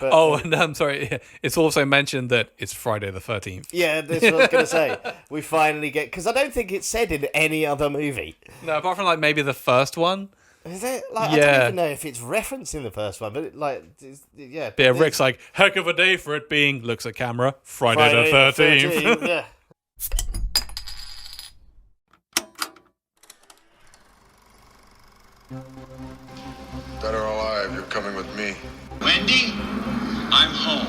But, Oh, and I'm sorry. It's also mentioned that it's Friday the 13th. yeah, that's what I was going to say. We finally get... Because I don't think it's said in any other movie. No, apart from like maybe the first one. Is it? Like, I Yeah. don't even know if it's referenced in the first one, but yeah. Yeah, Rick's like, heck of a day for it being, looks at camera, Friday the 13th. Yeah. Dead or alive, you're coming with me. Wendy, I'm home.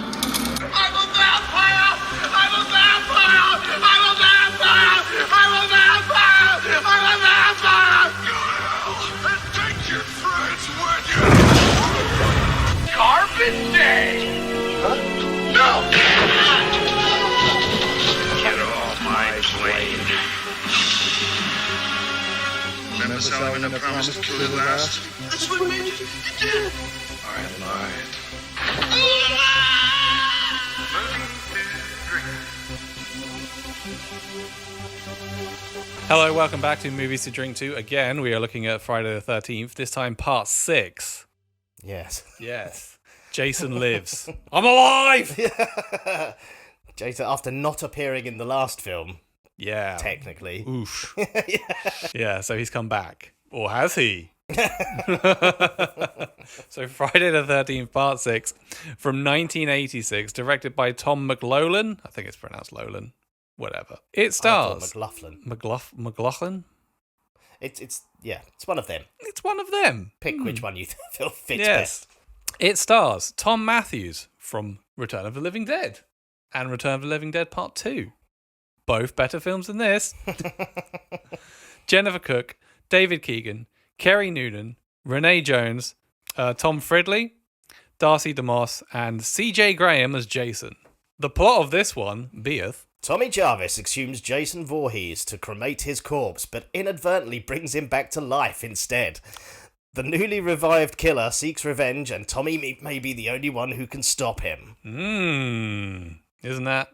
I'm a vampire! I'm a vampire! I'm a vampire! I'm a vampire! I'm a vampire! Go to hell and take your friends with you! Carbon Day! Huh? No! Get off my plane. Remember selling when I promised to kill you last? That's what made you did! I lied. Hello, welcome back to Movies to Drink To. Again, we are looking at Friday the 13th, this time part 6. Yes. Yes. Jason lives. I'm alive! Jason, after not appearing in the last film, Yeah. technically. Oof. Yeah, so he's come back. Or has he? So Friday the 13th, part 6, from 1986, directed by Tom McLoughlin. I think it's pronounced Lowland. Whatever. It stars... McLaughlin. McLaughlin? It's one of them. It's one of them. Pick which one you feel fits Yes. best. It stars Tom Matthews from Return of the Living Dead and Return of the Living Dead Part 2. Both better films than this. Jennifer Cook, David Keegan, Kerry Noonan, Renee Jones, Tom Fridley, Darcy DeMoss, and CJ Graham as Jason. The plot of this one beeth... Tommy Jarvis exhumes Jason Voorhees to cremate his corpse, but inadvertently brings him back to life instead. The newly revived killer seeks revenge, and Tommy may be the only one who can stop him. Isn't that...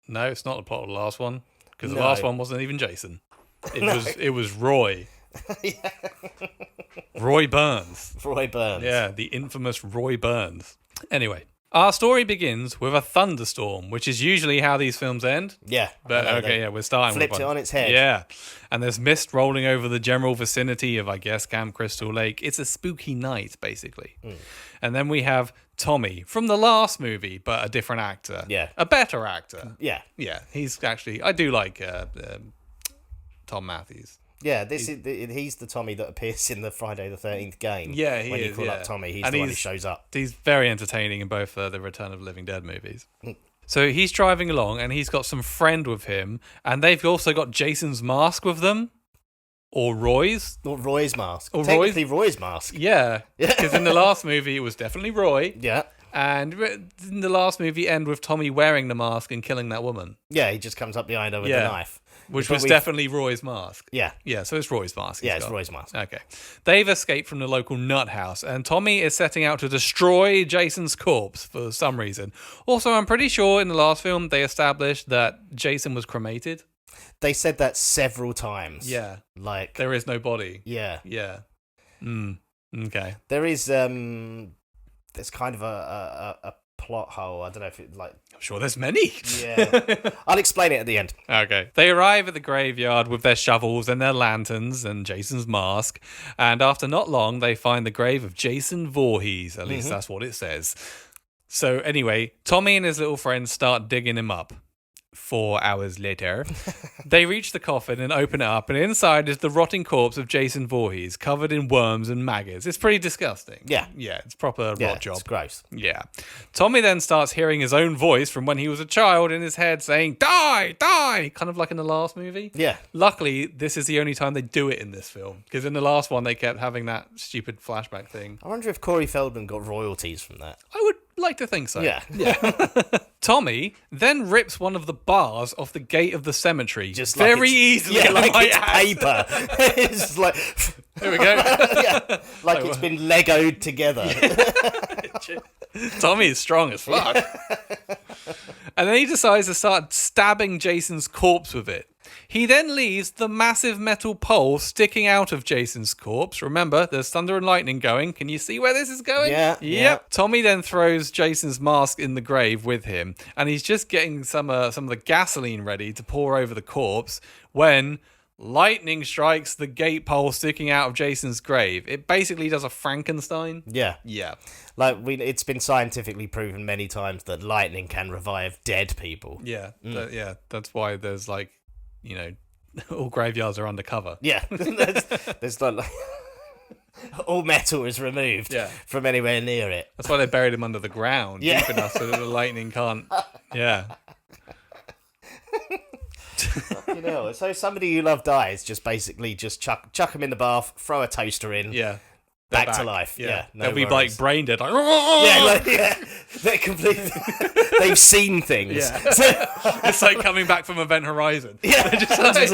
No, it's not the plot of the last one, because the No. last one wasn't even Jason. It was Roy. Roy Burns. Roy Burns. Yeah, the infamous Roy Burns. Anyway, our story begins with a thunderstorm, which is usually how these films end. Yeah. But I know, okay, they yeah, we're starting flipped with it one. on its head. Yeah, and there's mist rolling over the general vicinity of, I guess, Camp Crystal Lake. It's a spooky night, basically. And then we have Tommy from the last movie, but a different actor. Yeah. A better actor. Yeah. Yeah, he's actually... I do like Tom Matthews. Yeah, he's the Tommy that appears in the Friday the 13th game. Yeah, he when is, you call yeah. up Tommy, he's And the one who shows up. He's very entertaining in both the Return of the Living Dead movies. So he's driving along and he's got some friend with him, and they've also got Jason's mask with them. Or Roy's. Or Roy's mask. Or Technically Roy's mask. Yeah, because in the last movie it was definitely Roy. Yeah. And in the last movie end with Tommy wearing the mask and killing that woman. Yeah, he just comes up behind her with Yeah. the knife. Which But was definitely Roy's mask. Yeah. Yeah, so it's Roy's mask. Yeah, he's it's got. Roy's mask. Okay. They've escaped from the local nut house, and Tommy is setting out to destroy Jason's corpse for some reason. Also, I'm pretty sure in the last film they established that Jason was cremated. They said that several times. Yeah. Like... There is no body. Yeah. Yeah. Okay. There is... There's kind of a plot hole. I don't know if it, like... I'm sure there's many. Yeah. I'll explain it at the end. Okay. They arrive at the graveyard with their shovels and their lanterns and Jason's mask. And after not long, they find the grave of Jason Voorhees. At least that's what it says. So anyway, Tommy and his little friends start digging him up. 4 hours later, they reach the coffin and open it up, and inside is the rotting corpse of Jason Voorhees, covered in worms and maggots. It's pretty disgusting. Yeah. Yeah, it's proper rot job. It's gross. Yeah. Tommy then starts hearing his own voice from when he was a child in his head saying, "Die, die!" Kind of like in the last movie. Yeah. Luckily, this is the only time they do it in this film, because in the last one, they kept having that stupid flashback thing. I wonder if Corey Feldman got royalties from that. I would like to think so. Yeah. Tommy then rips one of the bars off the gate of the cemetery. Just like very easily. Yeah, like I it's add. paper. It's like... There we go. Yeah, like it's been Legoed together. Tommy is strong as fuck. And then he decides to start stabbing Jason's corpse with it. He then leaves the massive metal pole sticking out of Jason's corpse. Remember, there's thunder and lightning going. Can you see where this is going? Yeah. Yep. Yeah. Tommy then throws Jason's mask in the grave with him, and he's just getting some of the gasoline ready to pour over the corpse when lightning strikes the gate pole sticking out of Jason's grave. It basically does a Frankenstein. Yeah. Yeah. Like, it's been scientifically proven many times that lightning can revive dead people. Yeah. That's why there's like, all graveyards are undercover. Yeah. there's not like... all metal is removed from anywhere near it. That's why they buried him under the ground deep enough so that the lightning can't. Yeah. So somebody you love dies, just basically just chuck them in the bath, throw a toaster in, back to life. Yeah, no they'll be worries. like brain dead. Like, they're completely. They've seen things. Yeah. So, it's like coming back from Event Horizon. yeah, They're just like,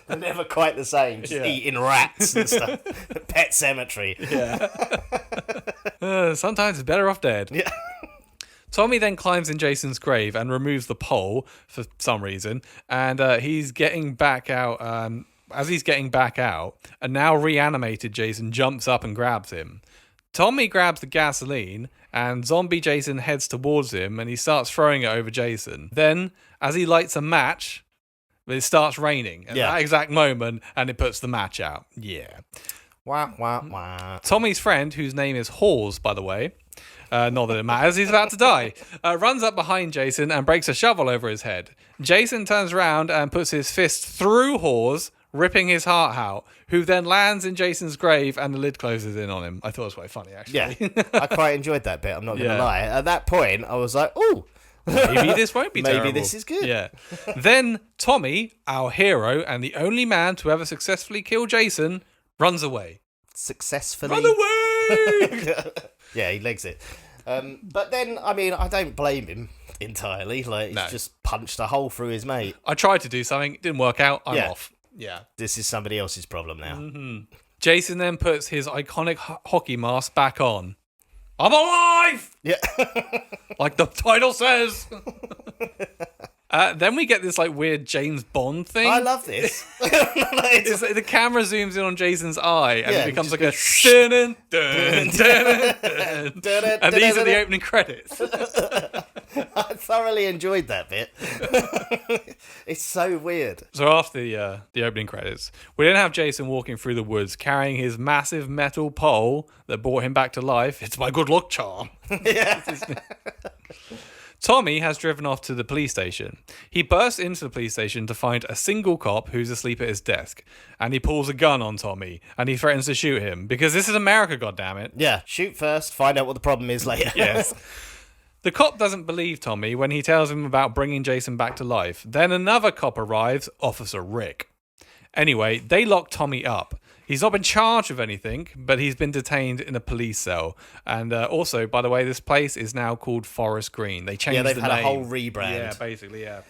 they're never quite the same. Just eating rats and stuff. Pet cemetery. sometimes it's better off dead. Yeah. Tommy then climbs in Jason's grave and removes the pole for some reason, and he's getting back out. As he's getting back out, a now reanimated Jason jumps up and grabs him. Tommy grabs the gasoline, and zombie Jason heads towards him, and he starts throwing it over Jason. Then, as he lights a match, it starts raining at that exact moment, and it puts the match out. Yeah. Wah, wah, wah. Tommy's friend, whose name is Hawes, by the way, not that it matters, he's about to die, runs up behind Jason and breaks a shovel over his head. Jason turns around and puts his fist through Hawes, ripping his heart out, who then lands in Jason's grave and the lid closes in on him. I thought it was quite funny, actually. Yeah, I quite enjoyed that bit, I'm not going to lie. At that point, I was like, ooh. Maybe this won't be terrible. Maybe this is good. Yeah. Then Tommy, our hero and the only man to ever successfully kill Jason, runs away. Successfully. Run away! Yeah, he legs it. But then, I mean, I don't blame him entirely. Like, he's just punched a hole through his mate. I tried to do something, it didn't work out, I'm off. Yeah. This is somebody else's problem now. Mm-hmm. Jason then puts his iconic hockey mask back on. I'm alive! Yeah. Like the title says. Then we get this like weird James Bond thing. I love this. It's like the camera zooms in on Jason's eye and it becomes like a dun, dun, dun, dun. And these are the opening credits. I thoroughly enjoyed that bit. It's so weird. So after the opening credits, we then have Jason walking through the woods carrying his massive metal pole that brought him back to life. It's my good luck charm. Yeah. Tommy has driven off to the police station. He bursts into the police station to find a single cop who's asleep at his desk, and he pulls a gun on Tommy, and he threatens to shoot him, because this is America, goddammit. Yeah, shoot first, find out what the problem is later. Yes. The cop doesn't believe Tommy when he tells him about bringing Jason back to life. Then another cop arrives, Officer Rick. Anyway, they lock Tommy up. He's not been charged with anything, but he's been detained in a police cell. And also, by the way, this place is now called Forest Green. They changed the name. Yeah, they've had a whole rebrand. Yeah, basically, yeah.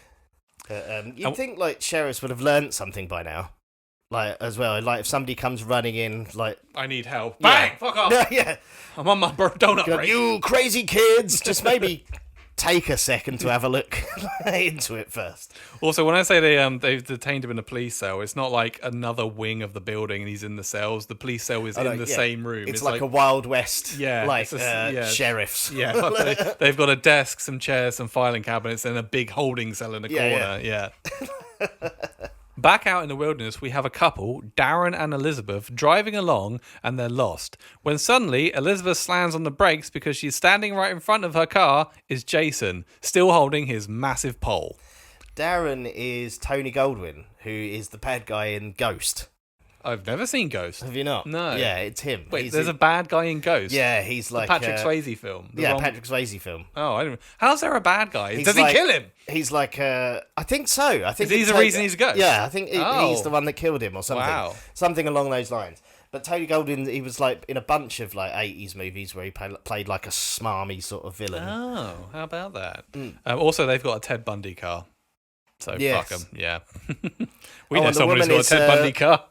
You'd think, like, sheriffs would have learnt something by now. Like, as well, like, if somebody comes running in, like... I need help. Yeah. Bang! Fuck off! Yeah. I'm on my donut break. You crazy kids! Just maybe take a second to have a look into it first. Also, when I say they've detained him in a police cell, it's not like another wing of the building and he's in the cells. The police cell is in the same room. It's like a Wild West, yeah, sheriffs. Yeah, like they've got a desk, some chairs, some filing cabinets, and a big holding cell in the corner. Yeah. Back out in the wilderness, we have a couple, Darren and Elizabeth, driving along, and they're lost. When suddenly, Elizabeth slams on the brakes because she's standing right in front of her car is Jason, still holding his massive pole. Darren is Tony Goldwyn, who is the bad guy in Ghost. I've never seen Ghost. Have you not? No. Yeah, it's him. Wait, there's a bad guy in Ghost? Yeah, he's like... Patrick Swayze film. Patrick Swayze film. Oh, I didn't... How's there a bad guy? He's Does he like, kill him? He's like... I think so. I think he's the reason he's a ghost? Yeah, I think he's the one that killed him or something. Wow. Something along those lines. But Tony Goldwyn, he was like in a bunch of like 80s movies where he played like a smarmy sort of villain. Oh, how about that? Also, they've got a Ted Bundy car. So fuck them. Yeah. We know someone who's got a Ted Bundy car.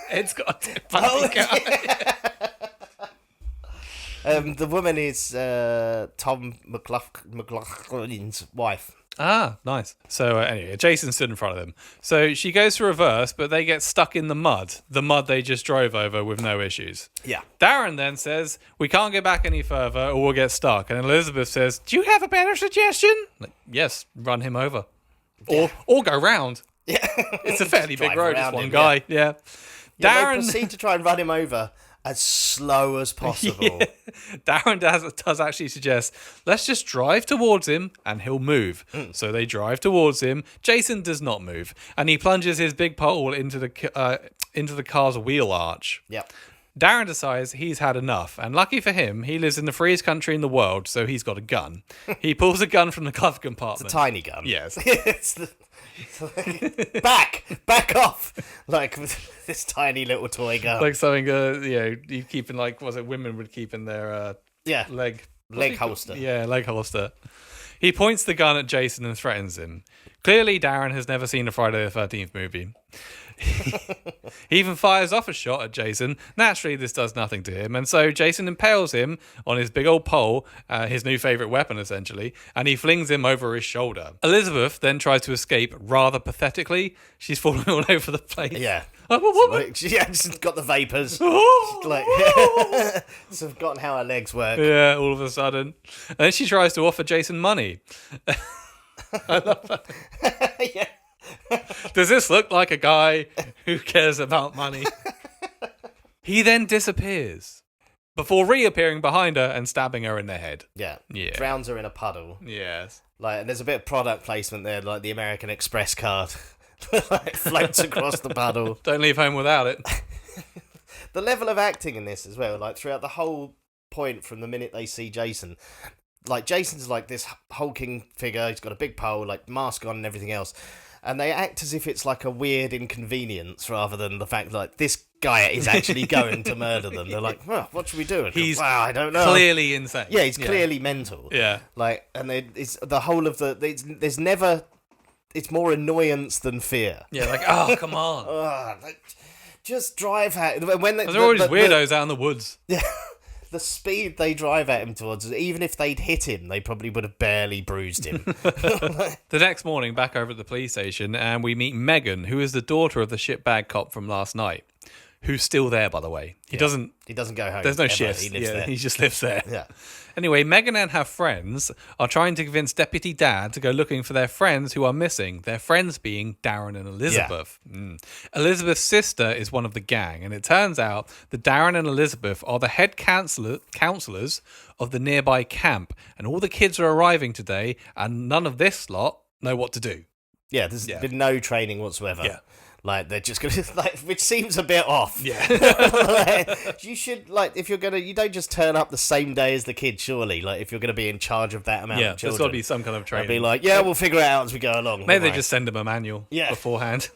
Ed's got a Ted Bundy car. Yeah. The woman is Tom McLaughlin's wife. Ah, nice. So anyway, Jason stood in front of them. So she goes to reverse, but they get stuck in the mud they just drove over with no issues. Yeah. Darren then says, we can't get back any further or we'll get stuck. And Elizabeth says, do you have a better suggestion? Like, yes, run him over. Or go round. Yeah. It's a fairly big Drive road, around it's one him, guy. Yeah. They Darren proceed to try and run him over as slow as possible. Darren does actually suggest, let's just drive towards him and he'll move. So they drive towards him. Jason does not move, and he plunges his big pole into the car's wheel arch. Yep. Darren decides he's had enough, and lucky for him, he lives in the freest country in the world, so he's got a gun. He pulls a gun from the glove compartment. It's a tiny gun. Yes. Back off! Like this tiny little toy gun. Like something, you keep in, like, was it women would keep in their leg holster. Yeah, leg holster. He points the gun at Jason and threatens him. Clearly, Darren has never seen a Friday the 13th movie. He even fires off a shot at Jason. Naturally, this does nothing to him, and so Jason impales him on his big old pole, his new favourite weapon, essentially, and he flings him over his shoulder. Elizabeth then tries to escape rather pathetically. She's falling all over the place. Yeah. She's got the vapours. She's forgotten how her legs work. Yeah, all of a sudden. And then she tries to offer Jason money. I love that. Yeah. Does this look like a guy who cares about money? He then disappears before reappearing behind her and stabbing her in the head. Yeah. Yeah. Drowns her in a puddle. Yes. And there's a bit of product placement there, like the American Express card. Floats across the puddle. Don't leave home without it. The level of acting in this as well, like throughout the whole point from the minute they see Jason. Like Jason's like this hulking figure, he's got a big pole, like mask on and everything else. And they act as if it's like a weird inconvenience rather than the fact like this guy is actually going to murder them. They're like, well, what should we do? He's I don't know. Clearly insane. Yeah, he's clearly mental. Yeah. Like, and it's the whole of there's never, it's more annoyance than fear. Yeah, like, oh, come on. Just drive at when There's always weirdos out in the woods. Yeah. The speed they drive at him towards, even if they'd hit him, they probably would have barely bruised him. The next morning, back over at the police station, and we meet Megan, who is the daughter of the shitbag cop from last night, who's still there, by the way. He doesn't go home. There's no ever. shifts. He lives there. He just lives there. Yeah. Anyway, Megan and her friends are trying to convince Deputy Dad to go looking for their friends who are missing. Their friends being Darren and Elizabeth. Yeah. Elizabeth's sister is one of the gang, and it turns out that Darren and Elizabeth are the head councillors of the nearby camp, and all the kids are arriving today, and none of this lot know what to do. Yeah, there's been no training whatsoever. Yeah. Like, they're just gonna, which seems a bit off. Yeah. You should, if you're gonna, you don't just turn up the same day as the kid, surely. Like, if you're gonna be in charge of that amount of children. There's got to be some kind of training. I'd be like, we'll figure it out as we go along. Maybe they just send them a manual beforehand.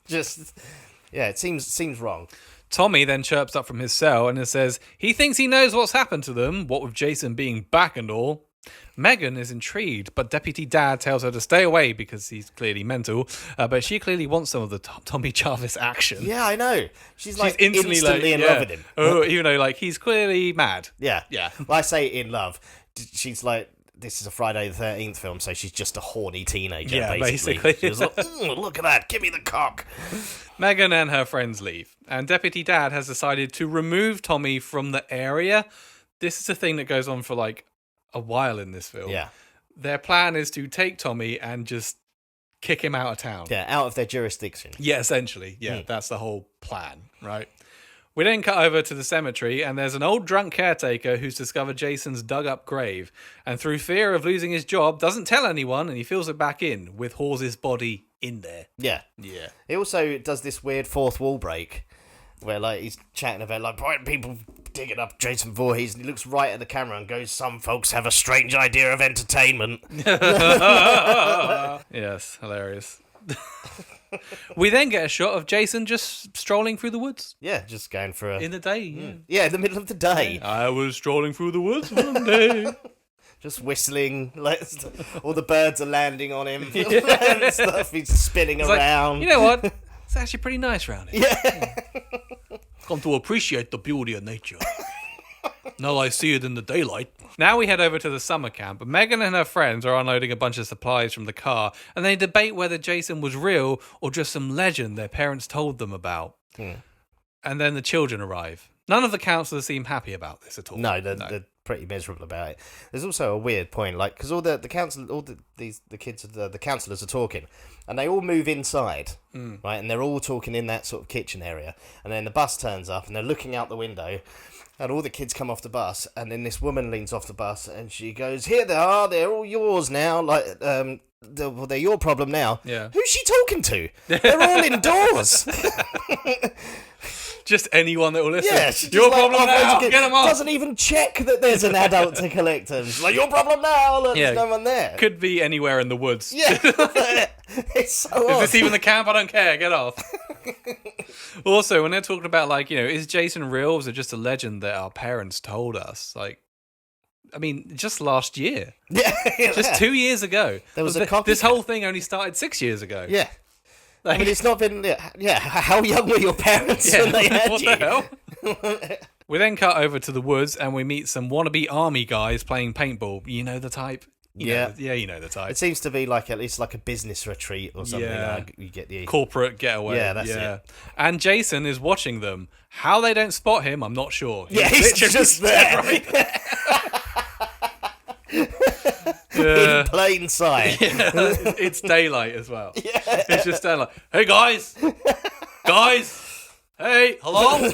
It seems wrong. Tommy then chirps up from his cell and says he thinks he knows what's happened to them, what with Jason being back and all. Megan is intrigued, but Deputy Dad tells her to stay away because he's clearly mental, but she clearly wants some of the Tommy Jarvis action. Yeah, I know. She's instantly in love with him. Oh, even though he's clearly mad. Yeah. Yeah. Well, I say in love. She's like, this is a Friday the 13th film, so she's just a horny teenager, basically. She's like, look at that, give me the cock. Megan and her friends leave, and Deputy Dad has decided to remove Tommy from the area. This is a thing that goes on for a while in this film. Yeah. Their plan is to take Tommy and just kick him out of town. Yeah, out of their jurisdiction. Yeah, essentially. Yeah, that's the whole plan, right? We then cut over to the cemetery, and there's an old drunk caretaker who's discovered Jason's dug-up grave, and through fear of losing his job, doesn't tell anyone, and he fills it back in with Hawes' body in there. Yeah. Yeah. He also does this weird fourth wall break, where he's chatting about why do people digging up Jason Voorhees, and he looks right at the camera and goes, some folks have a strange idea of entertainment. Yes, hilarious. We then get a shot of Jason just strolling through the woods. Yeah, just going for in the day. Yeah, in the middle of the day. I was strolling through the woods one day. Just whistling, all the birds are landing on him and stuff. He's spinning around. You know what? It's actually pretty nice around here. Yeah. Come to appreciate the beauty of nature. Now I see it in the daylight. Now we head over to the summer camp. Megan and her friends are unloading a bunch of supplies from the car, and they debate whether Jason was real or just some legend their parents told them about. And then the children arrive. None of the councillors seem happy about this at all. No, they're pretty miserable about it. There's also a weird point, like, because all the kids, the councillors are talking, and they all move inside, right, and they're all talking in that sort of kitchen area, and then the bus turns up, and they're looking out the window, and all the kids come off the bus, and then this woman leans off the bus, and she goes, "Here they are, they're all yours now, like, they're your problem now." Yeah. Who's she talking to? They're all indoors. Just anyone that will listen. Yeah, she your just, problem now. Get them off. Doesn't even check that there's an adult to collect them. She's like, your problem now. Look, there's no one there. Could be anywhere in the woods. Yeah, it's so odd. Is this even the camp? I don't care. Get off. Also, when they're talking about, like, you know, is Jason real? Or is it just a legend that our parents told us? Like, I mean, just last year. Yeah. Just 2 years ago. There was a copycat. This whole thing only started 6 years ago. Yeah. Like, I mean, it's not been... Yeah, how young were your parents when they had what you? the hell? We then cut over to the woods and we meet some wannabe army guys playing paintball. You know the type? You know the type. It seems to be like at least like a business retreat or something. Yeah. Like you get the corporate getaway. Yeah, that's it. And Jason is watching them. How they don't spot him, I'm not sure. He's just there. Right. In plain sight. It's daylight as well. Yeah. It's just standing like, hey guys, hey, hello,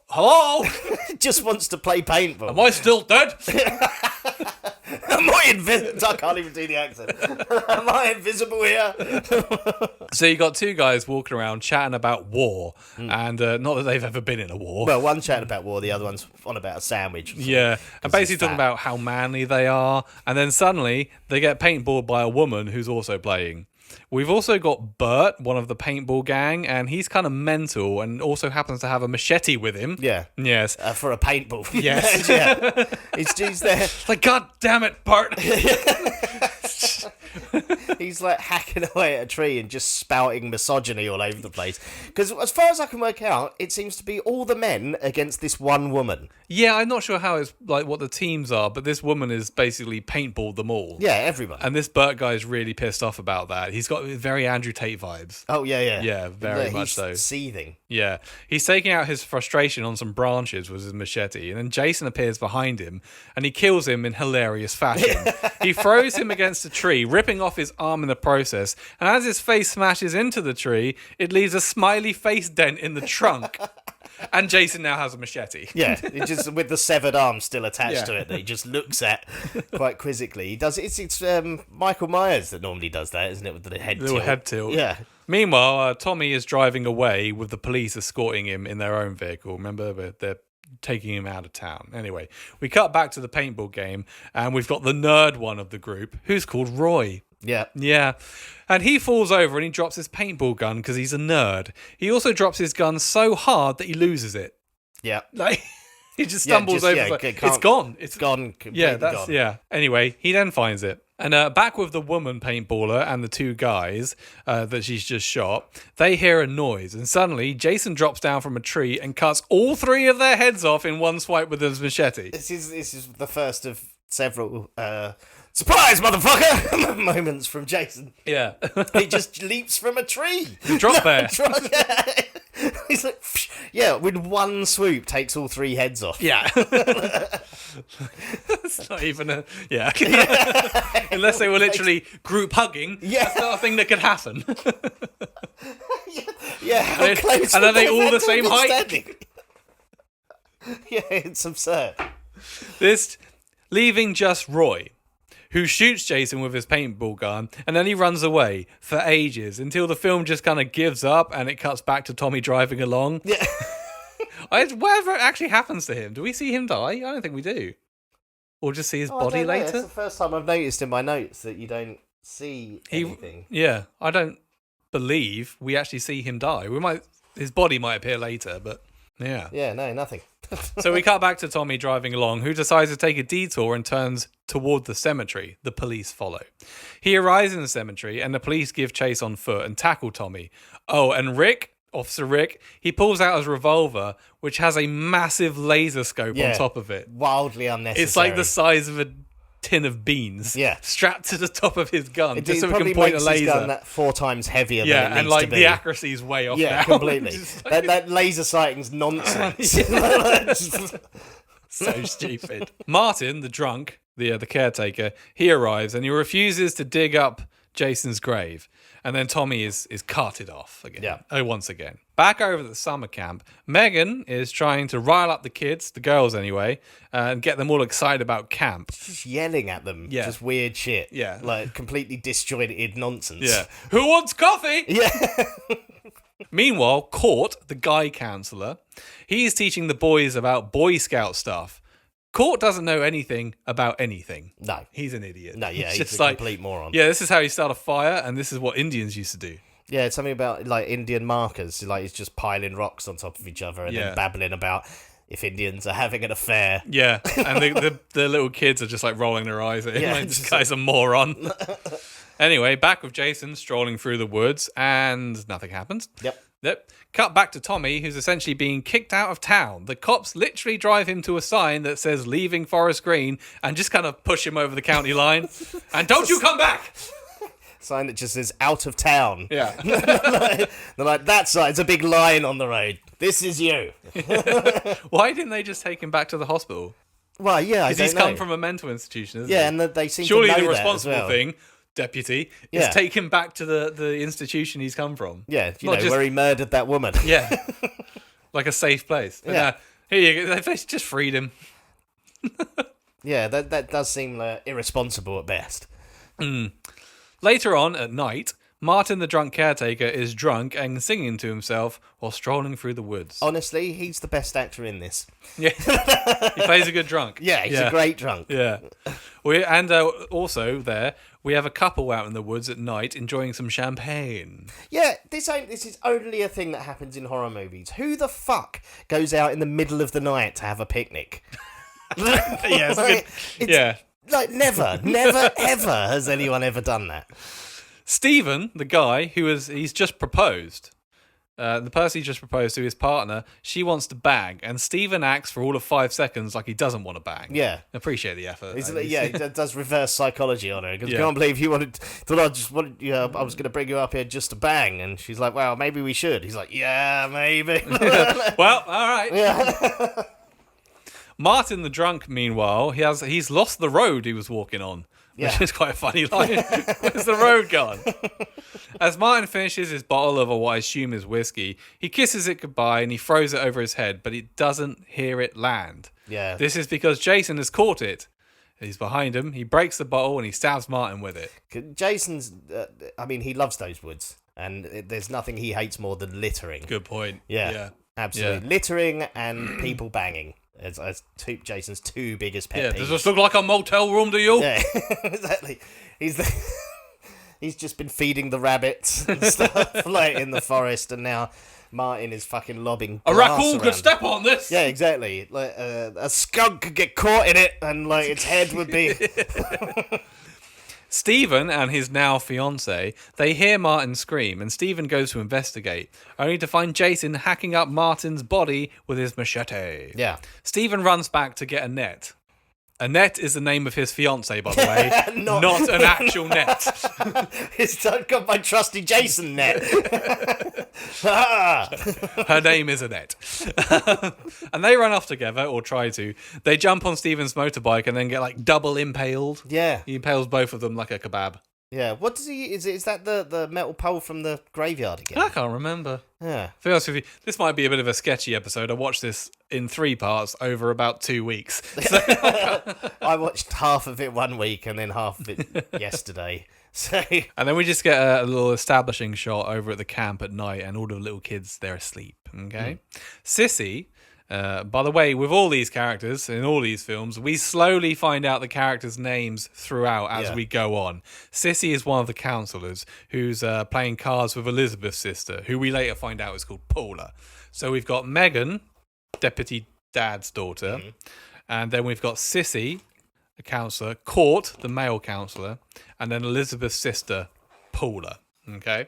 hello. Just wants to play paintball. Am I still dead? Am I invisible? I can't even do the accent. Am I invisible here? So you got two guys walking around chatting about war, and not that they've ever been in a war. Well, one chatting about war, the other one's on about a sandwich. Yeah, and basically talking about how manly they are, and then suddenly they get paintballed by a woman who's also playing. We've also got Bert, one of the paintball gang, and he's kind of mental and also happens to have a machete with him. Yeah. Yes. For a paintball. Yes. Yeah. He's there. It's like, God damn it, Bert. He's like hacking away at a tree and just spouting misogyny all over the place. Because as far as I can work out, it seems to be all the men against this one woman. Yeah, I'm not sure how it's like what the teams are, but this woman is basically paintballed them all. Yeah, everyone. And this Bert guy is really pissed off about that. He's got very Andrew Tate vibes. Oh, yeah. Yeah, very much so. He's seething. Yeah. He's taking out his frustration on some branches with his machete, and then Jason appears behind him, and he kills him in hilarious fashion. He throws him against a tree, ripping off his arm in the process, and as his face smashes into the tree, it leaves a smiley face dent in the trunk. And Jason now has a machete. Yeah, it just with the severed arm still attached to it that he just looks at quite quizzically. He does it's Michael Myers that normally does that, isn't it, with the head Little tilt? head tilt. Yeah. Meanwhile, Tommy is driving away with the police escorting him in their own vehicle. Remember, they're taking him out of town. Anyway, we cut back to the paintball game, and we've got the nerd one of the group, who's called Roy. Yeah. Yeah. And he falls over and he drops his paintball gun because he's a nerd. He also drops his gun so hard that he loses it. Yeah. Like, he just stumbles over. It's gone. It's gone. Completely gone. Yeah. Anyway, he then finds it. And back with the woman paintballer and the two guys that she's just shot, they hear a noise. And suddenly, Jason drops down from a tree and cuts all three of their heads off in one swipe with his machete. This is the first of several surprise, motherfucker! moments from Jason. Yeah. He just leaps from a tree. Drop bear. He's like, yeah, with one swoop, takes all three heads off. Yeah. It's not even a... Yeah. Unless they were literally group hugging. Yeah. That's not a thing that could happen. Yeah, how close and are would they have all had the to same have been height? standing? Yeah, it's absurd. This leaving just Roy, who shoots Jason with his paintball gun, and then he runs away for ages until the film just kind of gives up and it cuts back to Tommy driving along. Yeah. Whatever actually happens to him, do we see him die? I don't think we do. Or just see his body I don't know. later? It's the first time I've noticed in my notes that you don't see anything. Yeah, I don't believe we actually see him die. His body might appear later, but yeah. Yeah, no, nothing. So we cut back to Tommy driving along, who decides to take a detour and turns toward the cemetery. The police follow. He arrives in the cemetery, and the police give chase on foot and tackle Tommy. Oh, and Rick, Officer Rick, he pulls out his revolver, which has a massive laser scope on top of it. Wildly unnecessary. It's like the size of a tin of beans. Yeah. Strapped to the top of his gun, just so he probably can point a makes laser. His gun that 4 times heavier yeah, than it and needs like to be. the accuracy is way off now. Yeah, completely. Just like- that laser sighting's nonsense. so stupid. Martin, the drunk, the caretaker, he arrives and he refuses to dig up Jason's grave. And then Tommy is carted off again. Yeah. Once again. Back over at the summer camp, Megan is trying to rile up the kids, the girls anyway, and get them all excited about camp. Just yelling at them. Yeah. Just weird shit. Yeah. Like completely disjointed nonsense. Yeah. Who wants coffee? Yeah. Meanwhile, Court, the guy counselor, he's teaching the boys about Boy Scout stuff. Court doesn't know anything about anything. No. He's an idiot. No, yeah, he's just a complete moron. Yeah, this is how you start a fire, and this is what Indians used to do. Yeah, it's something about like Indian markers. Like he's just piling rocks on top of each other and then babbling about if Indians are having an affair. Yeah, and the little kids are just like rolling their eyes at him. Yeah, Like, this guy's a moron. Anyway, back with Jason strolling through the woods, and nothing happens. Yep. Cut back to Tommy, who's essentially being kicked out of town. The cops literally drive him to a sign that says leaving Forest Green and just kind of push him over the county line. And don't you come back! Sign that just says out of town. Yeah. They're like, that sign's a big line on the road. This is you. Why didn't they just take him back to the hospital? Well, yeah, I Because don't he's know. come from a mental institution, isn't he? Yeah, and they seem Surely to know the that responsible as well. thing, deputy, Yeah. is take him back to the institution he's come from. Yeah, you Not know, just- where he murdered that woman. Yeah. Like a safe place. But Yeah. here you go. They just freed him. Yeah, that does seem irresponsible at best. Later on at night, Martin the drunk caretaker is drunk and singing to himself while strolling through the woods. Honestly, he's the best actor in this. Yeah. He plays a good drunk. Yeah, he's a great drunk. Yeah. Also there, we have a couple out in the woods at night enjoying some champagne. Yeah, this is only a thing that happens in horror movies. Who the fuck goes out in the middle of the night to have a picnic? Yeah, it's Like, good. Yeah. Like, never, ever has anyone ever done that. Stephen, the guy he's just proposed, the person he just proposed to, his partner, she wants to bang, and Stephen acts for all of 5 seconds like he doesn't want to bang. Yeah. Appreciate the effort. It does reverse psychology on her. Because Yeah. I can't believe you thought I just wanted, I was going to bring you up here just to bang. And she's like, well, maybe we should. He's like, yeah, maybe. Well, all right. Yeah. Martin the drunk, meanwhile, he's lost the road he was walking on. Which Yeah. is quite a funny line. Where's the road gone? As Martin finishes his bottle of what I assume is whiskey, he kisses it goodbye and he throws it over his head, but he doesn't hear it land. Yeah. This is because Jason has caught it. He's behind him, he breaks the bottle and he stabs Martin with it. Jason's, he loves those woods. And there's nothing he hates more than littering. Good point. Yeah. Absolutely. Yeah. Littering and people banging. As Jason's two biggest pet peeves. Does this look like a motel room to you? Yeah, exactly. He's just been feeding the rabbits and stuff like in the forest, and now Martin is fucking lobbing A glass raccoon could around. step on this. Yeah, exactly. Like a skunk could get caught in it, and like its head would be. Stephen and his now fiancée, they hear Martin scream, and Stephen goes to investigate, only to find Jason hacking up Martin's body with his machete. Yeah. Stephen runs back to get a net. A net is the name of his fiancée, by the way, not an actual net. It's got my trusty Jason net. Ah! Her name is Annette. And they run off together, or try to. They jump on Stephen's motorbike and then get like double impaled. Yeah. He impales both of them like a kebab. Yeah. What does he? Is that the metal pole from the graveyard again? I can't remember. Yeah. To be honest with you, this might be a bit of a sketchy episode. I watched this in 3 parts over about 2 weeks. So, I watched half of it one week and then half of it yesterday. So and then we just get a little establishing shot over at the camp at night, and all the little kids, they're asleep. Okay, Sissy. By the way, with all these characters in all these films, we slowly find out the characters' names throughout as we go on. Sissy is one of the councillors who's playing cards with Elizabeth's sister, who we later find out is called Paula. So we've got Megan, Deputy Dad's daughter, and then we've got Sissy, a councillor, Court, the male councillor, and then Elizabeth's sister, Paula. Okay.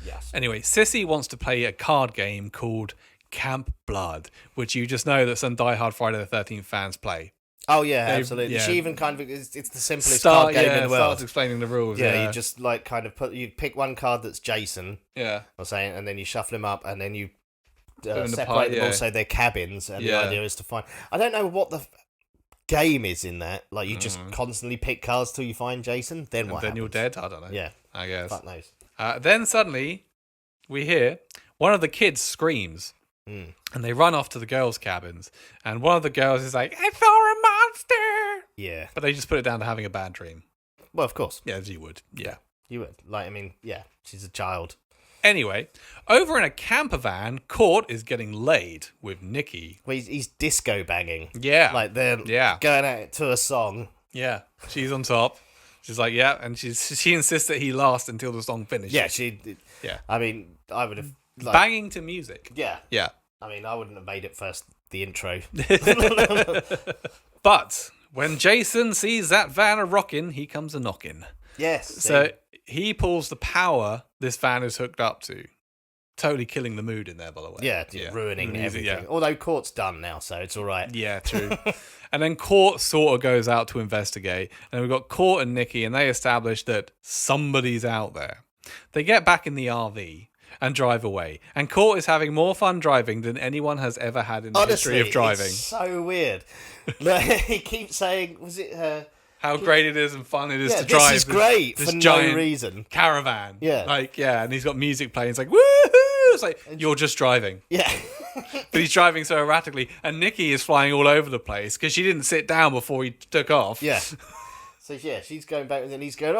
Yes. Anyway, Sissy wants to play a card game called Camp Blood, which you just know that some diehard Friday the 13th fans play. Oh yeah, absolutely. yeah. She even kind of it's the simplest card game in the world. Starts explaining the rules. Yeah, you just like kind of you pick one card that's Jason, yeah. or saying, and then you shuffle him up, and then you in the separate pie, them yeah. all so they're cabins, and Yeah. the idea is to find. I don't know what the game is in that. Like you just constantly pick cards till you find Jason. Then And what? then you're happens? dead. I don't know. Yeah, I guess. fuck knows. Then suddenly, we hear one of the kids screams. And they run off to the girls' cabins. And one of the girls is like, "I saw a monster!" Yeah. But they just put it down to having a bad dream. Well, of course Yeah, as you would. Yeah. you would. Like, I mean, yeah, she's a child. Anyway, over in a camper van, Court is getting laid with Nikki. Well, he's disco banging. Yeah. Like they're going out to a song. Yeah. She's on top. She's like, yeah. And she insists that he last until the song finishes. Yeah, Yeah. I mean, I would have. Like, Banging to music. Yeah. Yeah. I mean, I wouldn't have made it first, the intro. But when Jason sees that van a rockin', he comes a knockin'. Yes. So he pulls the power this van is hooked up to. Totally killing the mood in there, by the way. Yeah, ruining everything. Although Court's done now, so it's all right. Yeah, true. And then Court sort of goes out to investigate. And we've got Court and Nikki, and they establish that somebody's out there. They get back in the RV and drive away. And Court is having more fun driving than anyone has ever had in the history of driving. It's so weird. Like, he keeps saying, was it how great it is and fun it is to this drive. Is great this for giant no reason. Caravan. Yeah. Like, yeah, and he's got music playing. It's like, woohoo! It's like, you're just driving. Yeah. But he's driving so erratically. And Nikki is flying all over the place because she didn't sit down before he took off. Yeah. So, yeah, she's going back and then he's going,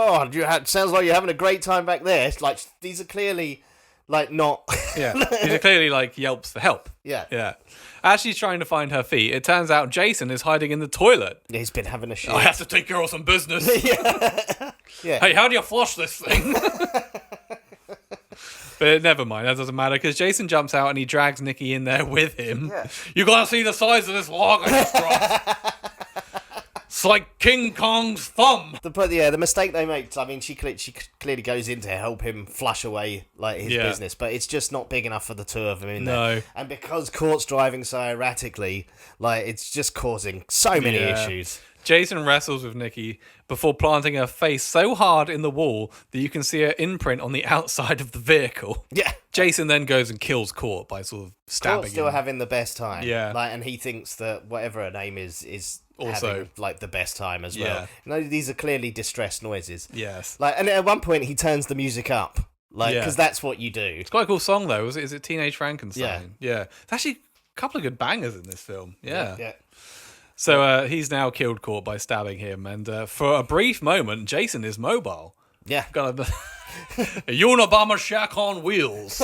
sounds like you're having a great time back there. It's like, these are clearly, like, not... Yeah. These are clearly, like, yelps for help. Yeah. Yeah. As she's trying to find her feet, it turns out Jason is hiding in the toilet. He's been having a shit. I have to take care of some business. Yeah. Hey, how do you flush this thing? But never mind, that doesn't matter, because Jason jumps out and he drags Nikki in there with him. Yeah. You gotta see the size of this log I just dropped. It's like King Kong's thumb. The mistake they make, I mean, she clearly goes in to help him flush away like his business, but it's just not big enough for the two of them in there. And because Court's driving so erratically, like, it's just causing so many issues. Jason wrestles with Nikki before planting her face so hard in the wall that you can see her imprint on the outside of the vehicle. Yeah. Jason then goes and kills Court by sort of stabbing Court's still him. having the best time. Yeah. Like, and he thinks that whatever her name is also having, like, the best time as well. No, these are clearly distressed noises. Yes. Like, and at one point he turns the music up, like, because that's what you do. It's quite a cool song though. Is it Teenage Frankenstein? Yeah. It's actually a couple of good bangers in this film. Yeah. So he's now killed Court by stabbing him, and for a brief moment, Jason is mobile. Yeah. Got a Unabomber shack on wheels.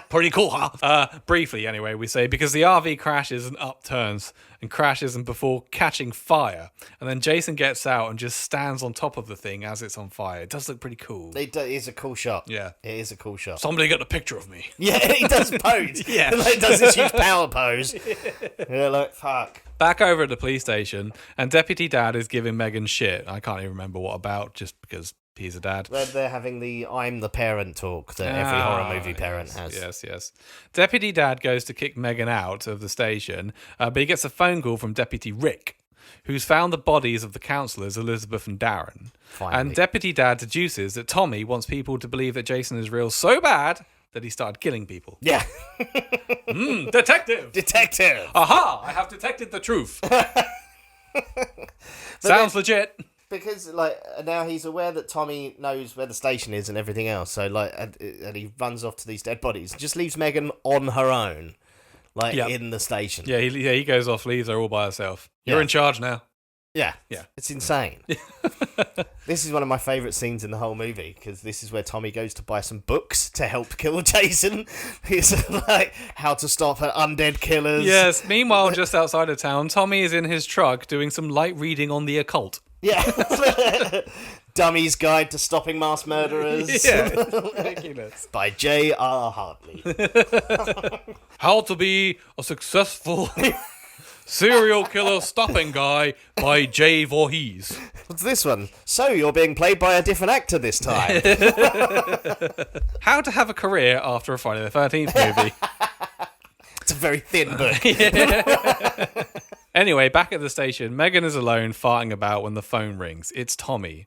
Pretty cool, huh? Briefly, anyway, we say, because the RV crashes and upturns and crashes and before catching fire. And then Jason gets out and just stands on top of the thing as it's on fire. It does look pretty cool. It is a cool shot. Yeah. It is a cool shot. Somebody get a picture of me. Yeah, he does pose. Yeah. Like, does this huge power pose. Yeah, like, fuck. Back over at the police station, and Deputy Dad is giving Megan shit. I can't even remember what about, just because he's a dad. They're having the I'm the parent talk that every horror movie parent has. Yes. Deputy Dad goes to kick Megan out of the station, but he gets a phone call from Deputy Rick, who's found the bodies of the councillors, Elizabeth and Darren. Finally. And Deputy Dad deduces that Tommy wants people to believe that Jason is real so bad that he started killing people. Yeah. Detective! Detective! Aha! I have detected the truth. Sounds legit. Because, like, now he's aware that Tommy knows where the station is and everything else, so, like, and he runs off to these dead bodies. Just leaves Megan on her own, like, in the station. Yeah, he goes off, leaves her all by herself. You're in charge now. Yeah. Yeah. It's insane. This is one of my favourite scenes in the whole movie, because this is where Tommy goes to buy some books to help kill Jason. It's like, how to stop undead killers. Yes, meanwhile, just outside of town, Tommy is in his truck doing some light reading on the occult. Yeah. Dummy's Guide to Stopping Mass Murderers. Yeah, ridiculous. By J.R. Hartley. How to be a successful Serial Killer Stopping Guy by J. Voorhees. What's this one? So you're being played by a different actor this time. How to Have a Career After a Friday the 13th movie. It's a very thin book. Anyway, back at the station, Megan is alone farting about when the phone rings. It's Tommy.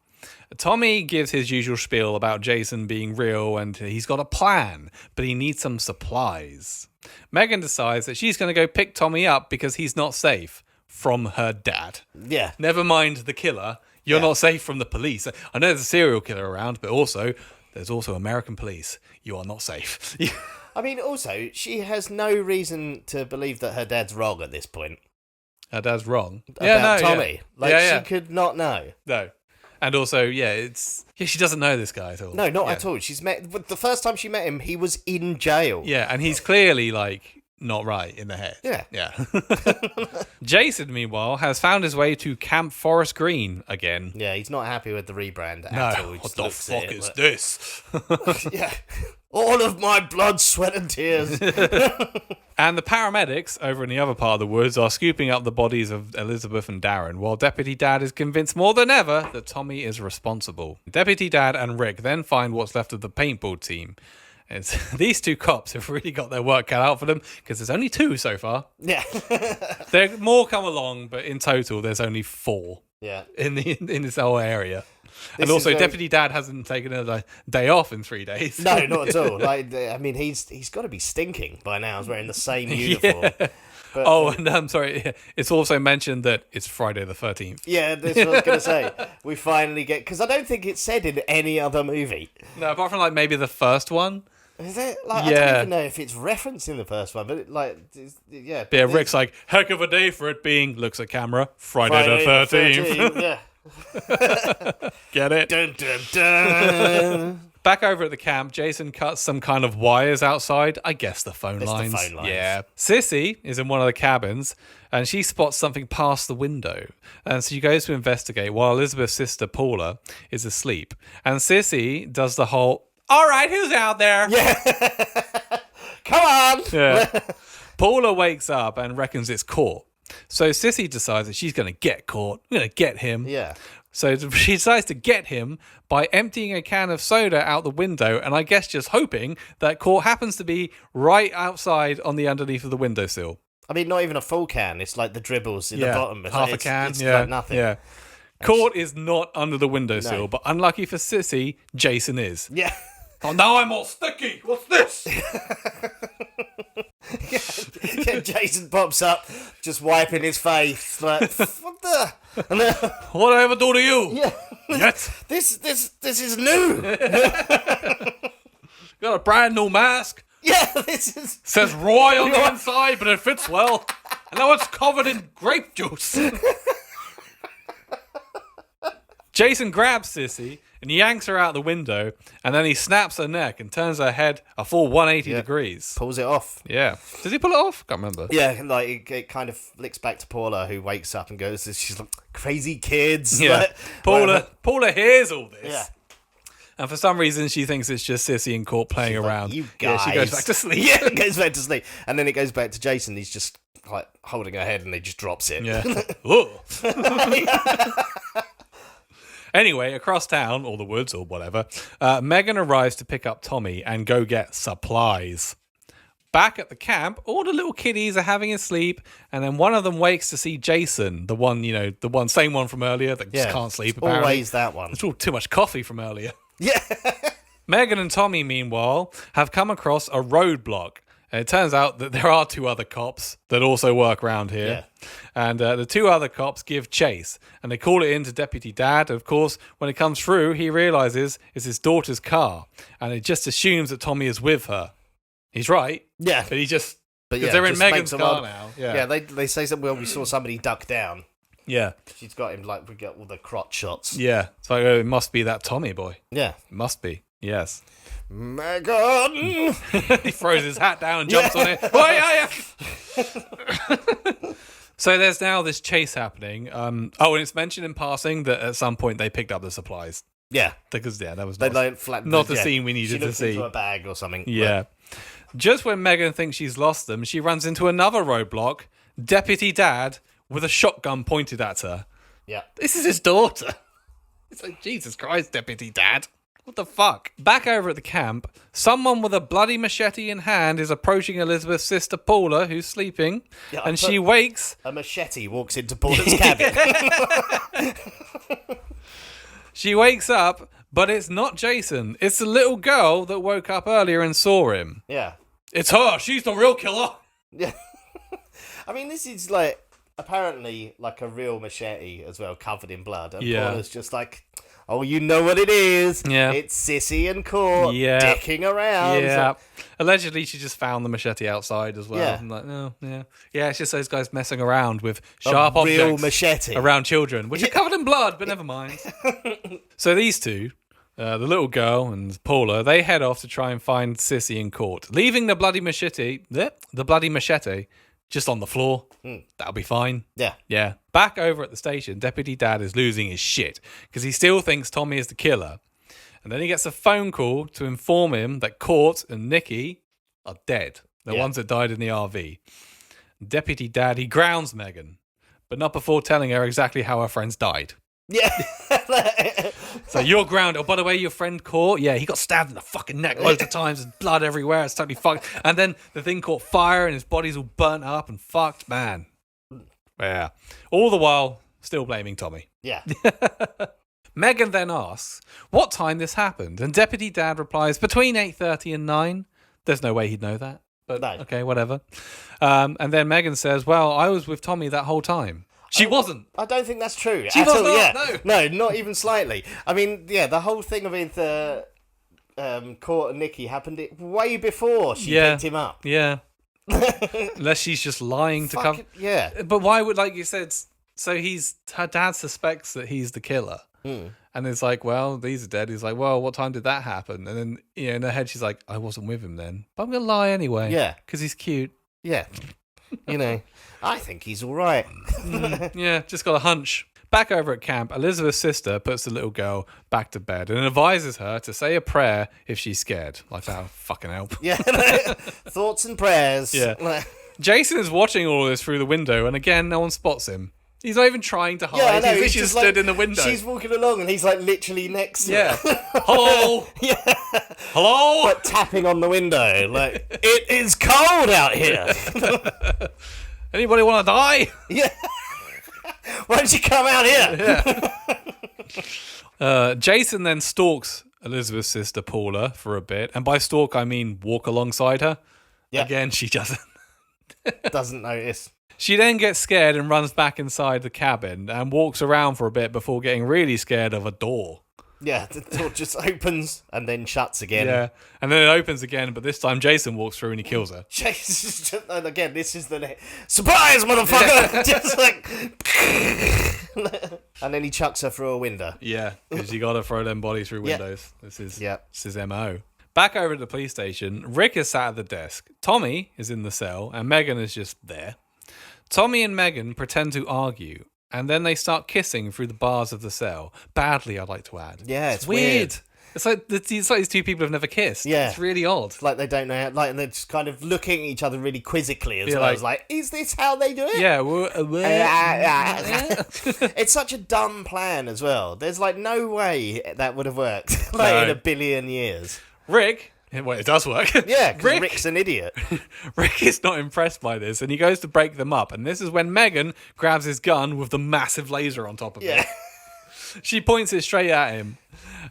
Tommy gives his usual spiel about Jason being real and he's got a plan, but he needs some supplies. Megan decides that she's going to go pick Tommy up because he's not safe from her dad. Yeah. Never mind the killer. You're not safe from the police. I know there's a serial killer around, but there's also American police. You are not safe. I mean, also, she has no reason to believe that her dad's wrong at this point. Her dad's wrong. About Tommy. Yeah. She could not know. No. And also, she doesn't know this guy at all. No, not at all. The first time she met him, he was in jail. Yeah, and he's clearly, not right in the head. Yeah. Jason, meanwhile, has found his way to Camp Forest Green again. Yeah, he's not happy with the rebrand at all. He What just the looks at fuck it is like- this? Yeah. All of my blood, sweat, and tears. And the paramedics over in the other part of the woods are scooping up the bodies of Elizabeth and Darren, while Deputy Dad is convinced more than ever that Tommy is responsible. Deputy Dad and Rick then find what's left of the paintball team. These two cops have really got their work cut out for them because there's only 2 so far. Yeah. There more come along, but in total there's only 4 Yeah. in this whole area. And This also, is Deputy Dad hasn't taken a day off in 3 days. No, not at all. He's got to be stinking by now. He's wearing the same uniform. Yeah. But, and I'm sorry. It's also mentioned that it's Friday the 13th. yeah, that's what I was going to say. We finally get... Because I don't think it's said in any other movie. No, apart from maybe the first one. Is it? I don't even know if it's referenced in the first one, but yeah. Yeah, Rick's like, heck of a day for it being, looks at camera, Friday the 13th. Yeah. Get it? Dun, dun, dun. Back over at the camp, Jason cuts some kind of wires outside. I guess the phone It's the lines. phone lines. Yeah. Sissy is in one of the cabins and she spots something past the window. And so she goes to investigate while Elizabeth's sister Paula is asleep. And Sissy does the whole, all right, who's out there? Come on! Yeah. Paula wakes up and reckons it's Court. So Sissy decides that she's going to get Court. We're going to get him. Yeah. So she decides to get him by emptying a can of soda out the window, and I guess just hoping that Court happens to be right outside on the underneath of the windowsill. I mean, not even a full can. It's like the dribbles in the bottom. Half a can. It's yeah, like nothing. Yeah. Court is not under the windowsill, No. but unlucky for Sissy, Jason is. Yeah. Oh, now I'm all sticky. What's this? Yeah, Jason pops up, just wiping his face. Like, what the? And then, What did I ever do to you? yeah. Yet? This is new. Got a brand new mask. Yeah, this is... Says Roy on the inside, but it fits well. And now it's covered in grape juice. Jason grabs Sissy and yanks her out the window, and then he snaps her neck and turns her head a full 180 degrees. Pulls it off. Yeah. Does he pull it off? Can't remember. Yeah, like it kind of flicks back to Paula, who wakes up and goes, she's like, crazy kids. Yeah. Like, Paula hears all this. Yeah. And for some reason, she thinks it's just Sissy and Court playing around. You Yeah, guys. she goes back to sleep. Yeah, goes back to sleep. And then it goes back to Jason. He's just like holding her head and he just drops it. Yeah. Ooh. Anyway, across town, or the woods, or whatever, Megan arrives to pick up Tommy and go get supplies. Back at the camp, all the little kiddies are having a sleep, and then one of them wakes to see Jason, the one, same one from earlier that just can't sleep. It's Apparently, always that one. it's all too much coffee from earlier. Yeah. Megan and Tommy, meanwhile, have come across a roadblock. And it turns out that there are 2 other cops that also work around here. Yeah. And the 2 other cops give chase. And they call it in to Deputy Dad. Of course, when it comes through, he realises it's his daughter's car. And it just assumes that Tommy is with her. He's right. Yeah. But he just... But Because yeah, they're in just Megan's makes a car lot- now. Yeah, they say something. Well, we saw somebody duck down. Yeah. She's got him like we got all the crotch shots. Yeah. So it must be that Tommy boy. Yeah. It must be. Yes. Megan. He throws his hat down and jumps on it. Oh, yeah. So there's now this chase happening. And it's mentioned in passing that at some point they picked up the supplies. Yeah. Because, that was They not, like flat. not the scene we needed she to looked see. into a bag or something. Yeah. Just when Megan thinks she's lost them, she runs into another roadblock. Deputy Dad with a shotgun pointed at her. Yeah. This is his daughter. It's like, Jesus Christ, Deputy Dad. What the fuck? Back over at the camp, someone with a bloody machete in hand is approaching Elizabeth's sister Paula, who's sleeping, Yeah, and she wakes. A machete walks into Paula's cabin. She wakes up, but it's not Jason. It's the little girl that woke up earlier and saw him. Yeah. It's her. She's the real killer. Yeah. I mean, this is like apparently like a real machete as well, covered in blood. And Yeah. Paula's just like, oh, you know what it is. Yeah. It's Sissy and Court dicking around. Yeah. So- Allegedly, she just found the machete outside as well. Yeah. I'm like, no, yeah. Yeah, it's just those guys messing around with sharp objects real machete. around children, which are covered in blood, but never mind. So these two, the little girl and Paula, they head off to try and find Sissy in Court, leaving the bloody machete just on the floor. That'll be fine. Yeah. Yeah. Back over at the station, Deputy Dad is losing his shit because he still thinks Tommy is the killer. And then he gets a phone call to inform him that Court and Nikki are dead. The Yeah. ones that died in the RV. Deputy Dad, he grounds Megan, but not before telling her exactly how her friends died. Yeah. So you're grounded. Oh, by the way, your friend Court, yeah, he got stabbed in the fucking neck loads of times. There's blood everywhere. It's totally fucked. And then the thing caught fire and his body's all burnt up and fucked. Man. Yeah. All the while, still blaming Tommy. Yeah. Megan then asks what time this happened, and Deputy Dad replies between 8:30 and 9. There's no way he'd know that, but No. okay, whatever. And then Megan says, well, I was with Tommy that whole time. She wasn't. I don't think that's true. She at was all. not, Yeah. no. No, not even slightly. I mean, yeah, the whole thing with Court and Nikki happened way before she picked him up. Yeah. Unless she's just lying to Fuck cover. it, yeah. But why would, like you said, so her dad suspects that he's the killer. And it's like, well, these are dead. He's like, well, what time did that happen? And then, in her head, she's like, I wasn't with him then. But I'm going to lie anyway. Yeah. Because he's cute. Yeah. I think he's all right. Yeah, just got a hunch. Back over at camp, Elizabeth's sister puts the little girl back to bed and advises her to say a prayer if she's scared. Like, that'll fucking help. Yeah. Thoughts and prayers. Yeah. Jason is watching all of this through the window, and again, no one spots him. He's not even trying to hide. Yeah, I know. He's just stood in the window. She's walking along, and he's like literally next to Yeah. her. Hello. Yeah. Hello. But tapping on the window, like, it is cold out here. Anybody want to die? Yeah. Why don't you come out here? Jason then stalks Elizabeth's sister Paula for a bit, and by stalk I mean walk alongside her. Yeah. Again, she doesn't. Doesn't notice. She then gets scared and runs back inside the cabin and walks around for a bit before getting really scared of a door. Yeah, the door just opens and then shuts again. Yeah, and then it opens again, but this time Jason walks through and he kills her. And again, this is the surprise, motherfucker! Just like, and then he chucks her through a window. Yeah, because you got to throw them bodies through Yeah. windows. This is Yeah. MO. Back over at the police station, Rick is sat at the desk. Tommy is in the cell, and Megan is just there. Tommy and Megan pretend to argue, and then they start kissing through the bars of the cell. Badly, I'd like to add. Yeah, it's weird. It's like these two people have never kissed. Yeah. It's really odd. Like they don't know how, like, and they're just kind of looking at each other really quizzically as Yeah, well. like- It's like, is this how they do it? Yeah. It's such a dumb plan as well. There's like no way that would have worked like No. in a billion years. Rick, well, it does work. Yeah, because Rick's an idiot. Rick is not impressed by this, and he goes to break them up. And this is when Megan grabs his gun with the massive laser on top of Yeah. it. She points it straight at him,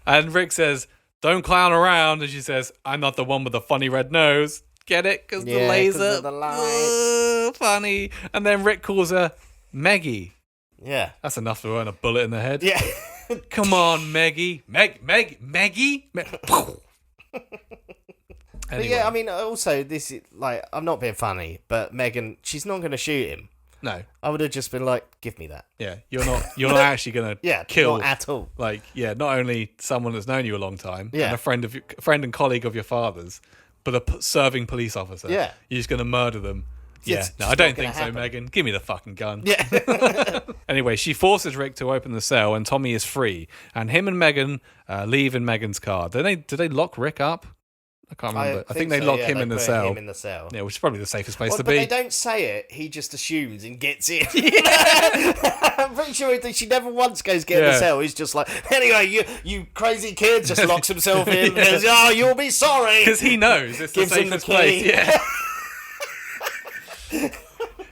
and Rick says, "Don't clown around." And she says, "I'm not the one with the funny red nose." Get it? Because the Yeah, 'cause laser. of the lights. Funny. And then Rick calls her Meggie. Yeah. That's enough to earn a bullet in the head. Yeah. Come on, Meggie. Meggie? But Anyway, yeah, I mean, also, this is, like, I'm not being funny, but Megan, she's not going to shoot him. no. I would have just been like, give me that. Yeah, you're not actually gonna Yeah, kill not at all. like not only someone that's known you a long time, Yeah. and a friend and colleague of your father's, but a serving police officer. Yeah. You're just gonna murder them. Yeah, Yeah, it's no, just I don't not gonna think so, happen. Megan. Give me the fucking gun. Yeah. Anyway, she forces Rick to open the cell, and Tommy is free. And him and Megan leave in Megan's car. Do they lock Rick up? I can't remember. I think they lock him in the cell. Him in the cell. Yeah, which is probably the safest place Well, to but be. they don't say it. He just assumes and gets in. I'm pretty sure she never once goes get in the cell. He's just like, anyway, you crazy kid, just locks himself in. And goes, oh, you'll be sorry. Because he knows it's the Gives him the safest place. key. Yeah.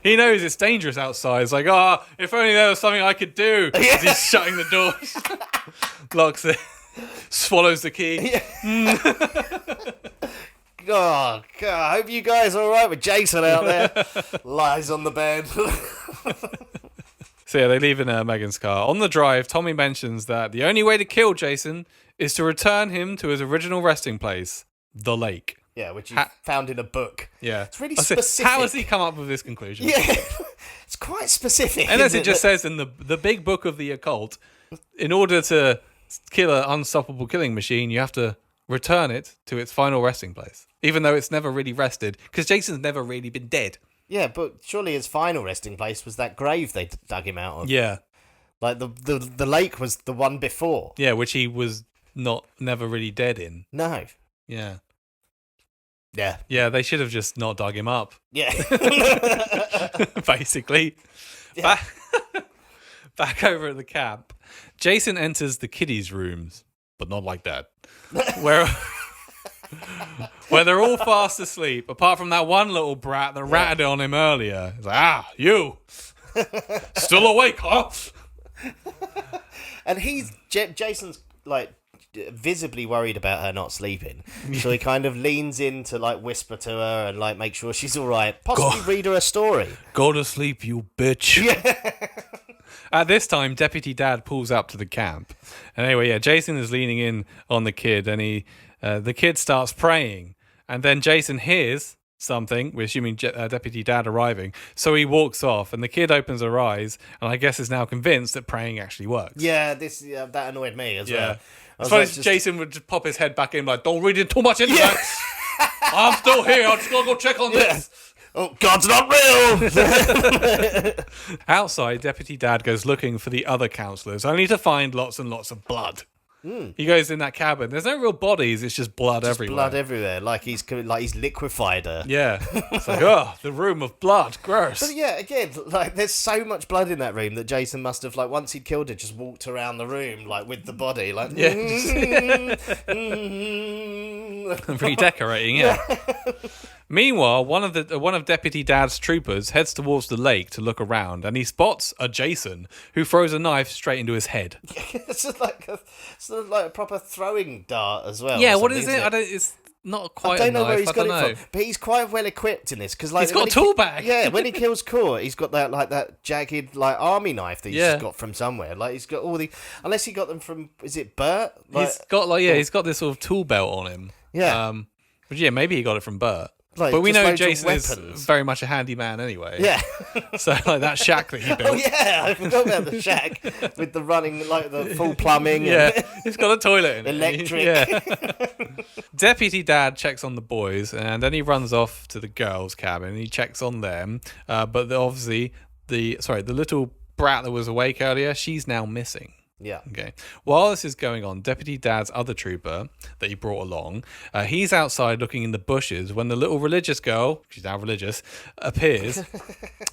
He knows it's dangerous outside. It's like, if only there was something I could do. As he's shutting the doors. Locks it. Swallows the key. Oh, God, I hope you guys are all right with Jason out there. Lies on the bed. So yeah, they leave in Megan's car. On the drive, Tommy mentions that the only way to kill Jason is to return him to his original resting place, the lake. Yeah, which he found in a book. Yeah. It's really specific. How has he come up with this conclusion? Yeah, it's quite specific. And as it just says in the big book of the occult, in order to kill an unstoppable killing machine, you have to return it to its final resting place. Even though it's never really rested, because Jason's never really been dead. Yeah, but surely his final resting place was that grave they dug him out of. Yeah. Like the lake was the one before. Yeah, which he was never really dead in. No. Yeah. Yeah. Yeah, they should have just not dug him up. Yeah. Basically. Yeah. Back over at the camp, Jason enters the kiddies' rooms, but not like that. Where they're all fast asleep, apart from that one little brat that ratted on him earlier. He's like, you! Still awake, huh? And Jason's like visibly worried about her not sleeping, so he kind of leans in to like whisper to her and like make sure she's all right. Possibly read her a story. Go to sleep, you bitch. Yeah. At this time, Deputy Dad pulls up to the camp. And anyway, yeah, Jason is leaning in on the kid, and the kid starts praying. And then Jason hears something. We're assuming Deputy Dad arriving. So he walks off, and the kid opens her eyes, and I guess is now convinced that praying actually works. Yeah, that annoyed me as well. As far as Jason would just pop his head back in, like, don't read it too much into that. I'm still here. I'm just going to go check on this. Oh, God's not real! Outside, Deputy Dad goes looking for the other councillors, only to find lots and lots of blood. He goes in that cabin. There's no real bodies. It's just blood everywhere. Blood everywhere, like he's liquefied her. Yeah, it's like the room of blood, gross. But yeah, again, like there's so much blood in that room that Jason must have like once he'd killed her, just walked around the room like with the body, like redecorating. Yeah. Meanwhile, one of Deputy Dad's troopers heads towards the lake to look around, and he spots a Jason who throws a knife straight into his head. It's just like a proper throwing dart as well. Yeah, what is it? It's not quite. I don't know a knife. where he's got it from, but he's quite well equipped in this because like he's got a tool bag. Yeah, when he kills Court, he's got that jagged like army knife that he's just got from somewhere. Like he's got all the unless he got them from is it Bert? Like, he's got this sort of tool belt on him. Yeah. But yeah, maybe he got it from Bert. Like, but we know Jason is very much a handyman anyway. Yeah. So like that shack that he built. Oh yeah, I forgot about the shack with the running like the full plumbing. Yeah, and it's got a toilet in electric. it. Yeah. Deputy Dad checks on the boys, and then he runs off to the girls' cabin. He checks on them, but obviously the little brat that was awake earlier, she's now missing. Yeah. Okay. While this is going on, Deputy Dad's other trooper that he brought along, he's outside looking in the bushes when the little religious girl, she's now religious, appears,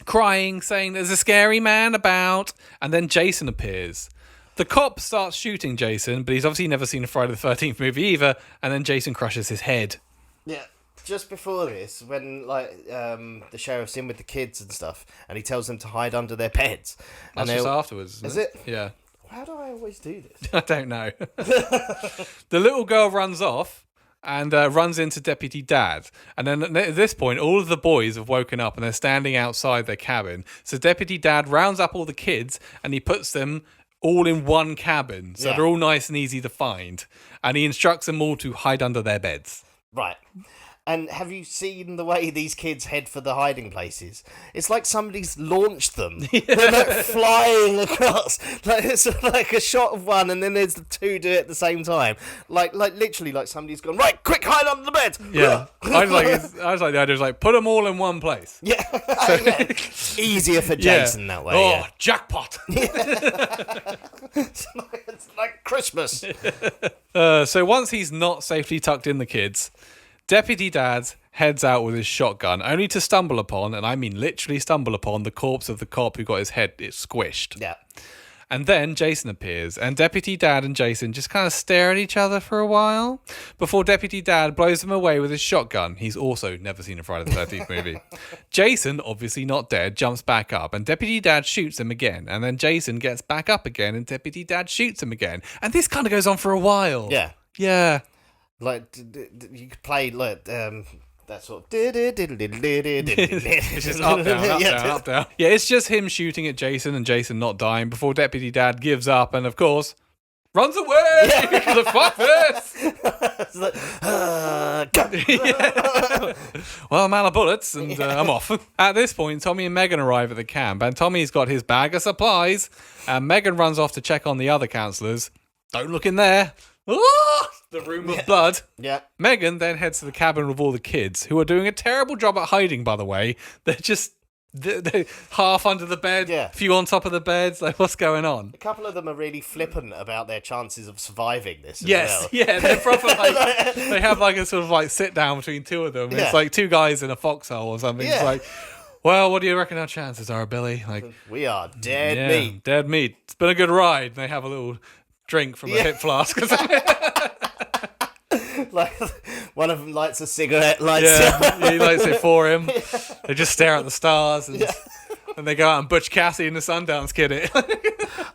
crying, saying there's a scary man about, and then Jason appears. The cop starts shooting Jason, but he's obviously never seen a Friday the 13th movie either, and then Jason crushes his head. Yeah. Just before this, when like the sheriff's in with the kids and stuff, and he tells them to hide under their beds. That's just afterwards, is it? Yeah. How do I always do this? I don't know. The little girl runs off and runs into Deputy Dad. And then at this point, all of the boys have woken up and they're standing outside their cabin. So Deputy Dad rounds up all the kids and he puts them all in one cabin. So they're all nice and easy to find. And he instructs them all to hide under their beds. Right. And have you seen the way these kids head for the hiding places? It's like somebody's launched them. Yeah. They're like flying across. Like it's like a shot of one, and then there's the two do it at the same time. Like literally, like somebody's gone right, quick, hide under the bed. Yeah, I was like the idea was like put them all in one place. Yeah, easier for Jason that way. Oh, jackpot! It's like Christmas. So once he's not safely tucked in the kids, Deputy Dad heads out with his shotgun, only to stumble upon, and I mean literally stumble upon, the corpse of the cop who got his head squished. Yeah. And then Jason appears, and Deputy Dad and Jason just kind of stare at each other for a while before Deputy Dad blows them away with his shotgun. He's also never seen a Friday the 13th movie. Jason, obviously not dead, jumps back up, and Deputy Dad shoots him again. And then Jason gets back up again, and Deputy Dad shoots him again. And this kind of goes on for a while. Yeah. Yeah. Like, you could play, like, that sort of... It's just up, down, up, down, up, down. Yeah, it's just him shooting at Jason and Jason not dying before Deputy Dad gives up and, of course, runs away! The fuck this! It's like, go. Well, I'm out of bullets and I'm off. At this point, Tommy and Megan arrive at the camp, and Tommy's got his bag of supplies, and Megan runs off to check on the other councillors. Don't look in there. Ah! The room of blood. Yeah. Megan then heads to the cabin with all the kids, who are doing a terrible job at hiding, by the way. They're just they're half under the bed, Yeah. a few on top of the beds. Like, what's going on? A couple of them are really flippant about their chances of surviving this as Yes, well. yeah, they're proper like, they have like a sort of like sit down between two of them. Yeah. It's like two guys in a foxhole or something. It's Yeah. like, well, what do you reckon our chances are, Billy? Like, We are dead yeah, meat. dead meat. It's been a good ride. They have a little drink from a hip flask or something. Like, one of them lights a cigarette, lights Yeah, he lights it for him. They just stare at the stars and they go out and Butch Cassidy and the Sundance Kid it.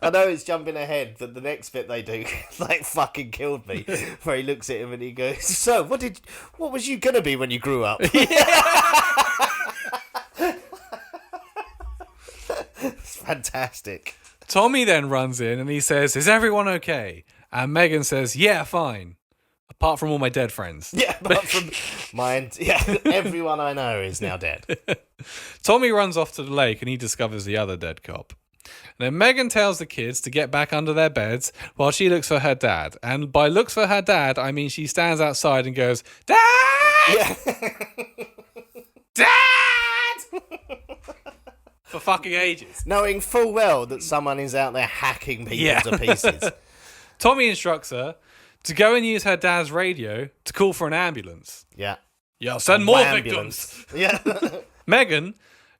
I know it's jumping ahead, but the next bit they do, like, fucking killed me. Where he looks at him and he goes, "So, what was you gonna be when you grew up?" It's fantastic. Tommy then runs in and he says, "Is everyone okay?" And Megan says, "Yeah, fine. Apart from all my dead friends." Yeah, apart from mine. Yeah, everyone I know is now dead. Tommy runs off to the lake and he discovers the other dead cop. And then Megan tells the kids to get back under their beds while she looks for her dad. And by looks for her dad, I mean she stands outside and goes, "Dad! Yeah. Dad!" For fucking ages. Knowing full well that someone is out there hacking people to pieces. Tommy instructs her to go and use her dad's radio to call for an ambulance. Yeah. Yeah, send more Ambulance. victims. Yeah. Megan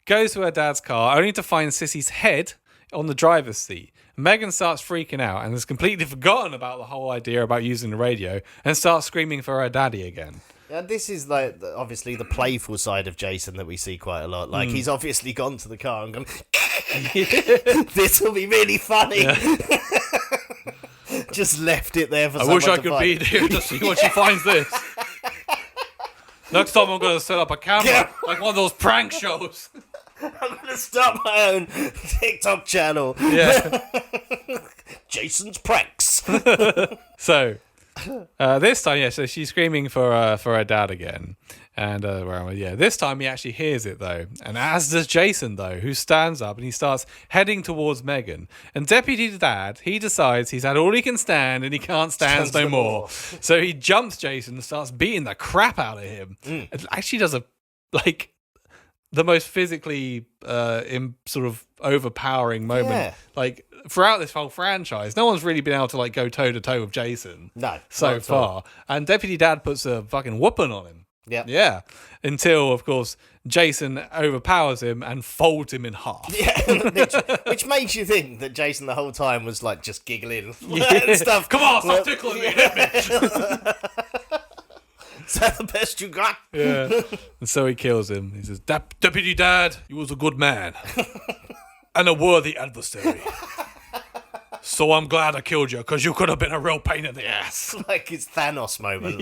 goes to her dad's car only to find Sissy's head on the driver's seat. Megan starts freaking out and has completely forgotten about the whole idea about using the radio and starts screaming for her daddy again. Yeah, this is like obviously the playful side of Jason that we see quite a lot. Like he's obviously gone to the car and gone, "This will be really funny." Yeah. Just left it there for I someone wish I to could find. be there to see when she finds this. Next time I'm going to set up a camera Yeah. like one of those prank shows. I'm going to start my own TikTok channel. Yeah. Jason's pranks. So, this time, so she's screaming for her dad again. And, this time he actually hears it, though. And as does Jason, though, who stands up and he starts heading towards Megan. And Deputy Dad, he decides he's had all he can stand and he can't stand no more. So he jumps Jason and starts beating the crap out of him. It actually does the most physically sort of overpowering moment. Yeah. Like, throughout this whole franchise, no one's really been able to, like, go toe-to-toe with Jason. No, So not at all. far. And Deputy Dad puts a fucking whooping on him. Yeah. Yeah. Until, of course, Jason overpowers him and folds him in half. Yeah, which makes you think that Jason the whole time was like just giggling and stuff. Come on, stop tickling me. Hit me. Is that the best you got? Yeah. And so he kills him. He says, "Deputy Dad, you was a good man and a worthy adversary. So I'm glad I killed you, because you could have been a real pain in the ass." Like it's Thanos moment.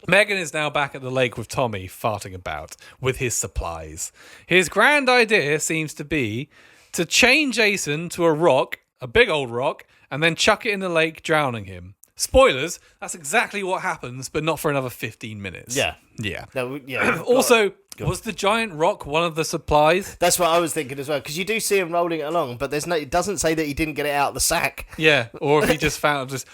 Megan is now back at the lake with Tommy, farting about with his supplies. His grand idea seems to be to chain Jason to a rock, a big old rock, and then chuck it in the lake, drowning him. Spoilers, that's exactly what happens, but not for another 15 minutes. Yeah. Yeah. No, yeah. Also, was the giant rock one of the supplies? That's what I was thinking as well, because you do see him rolling it along, but it doesn't say that he didn't get it out of the sack. Yeah, or if he just found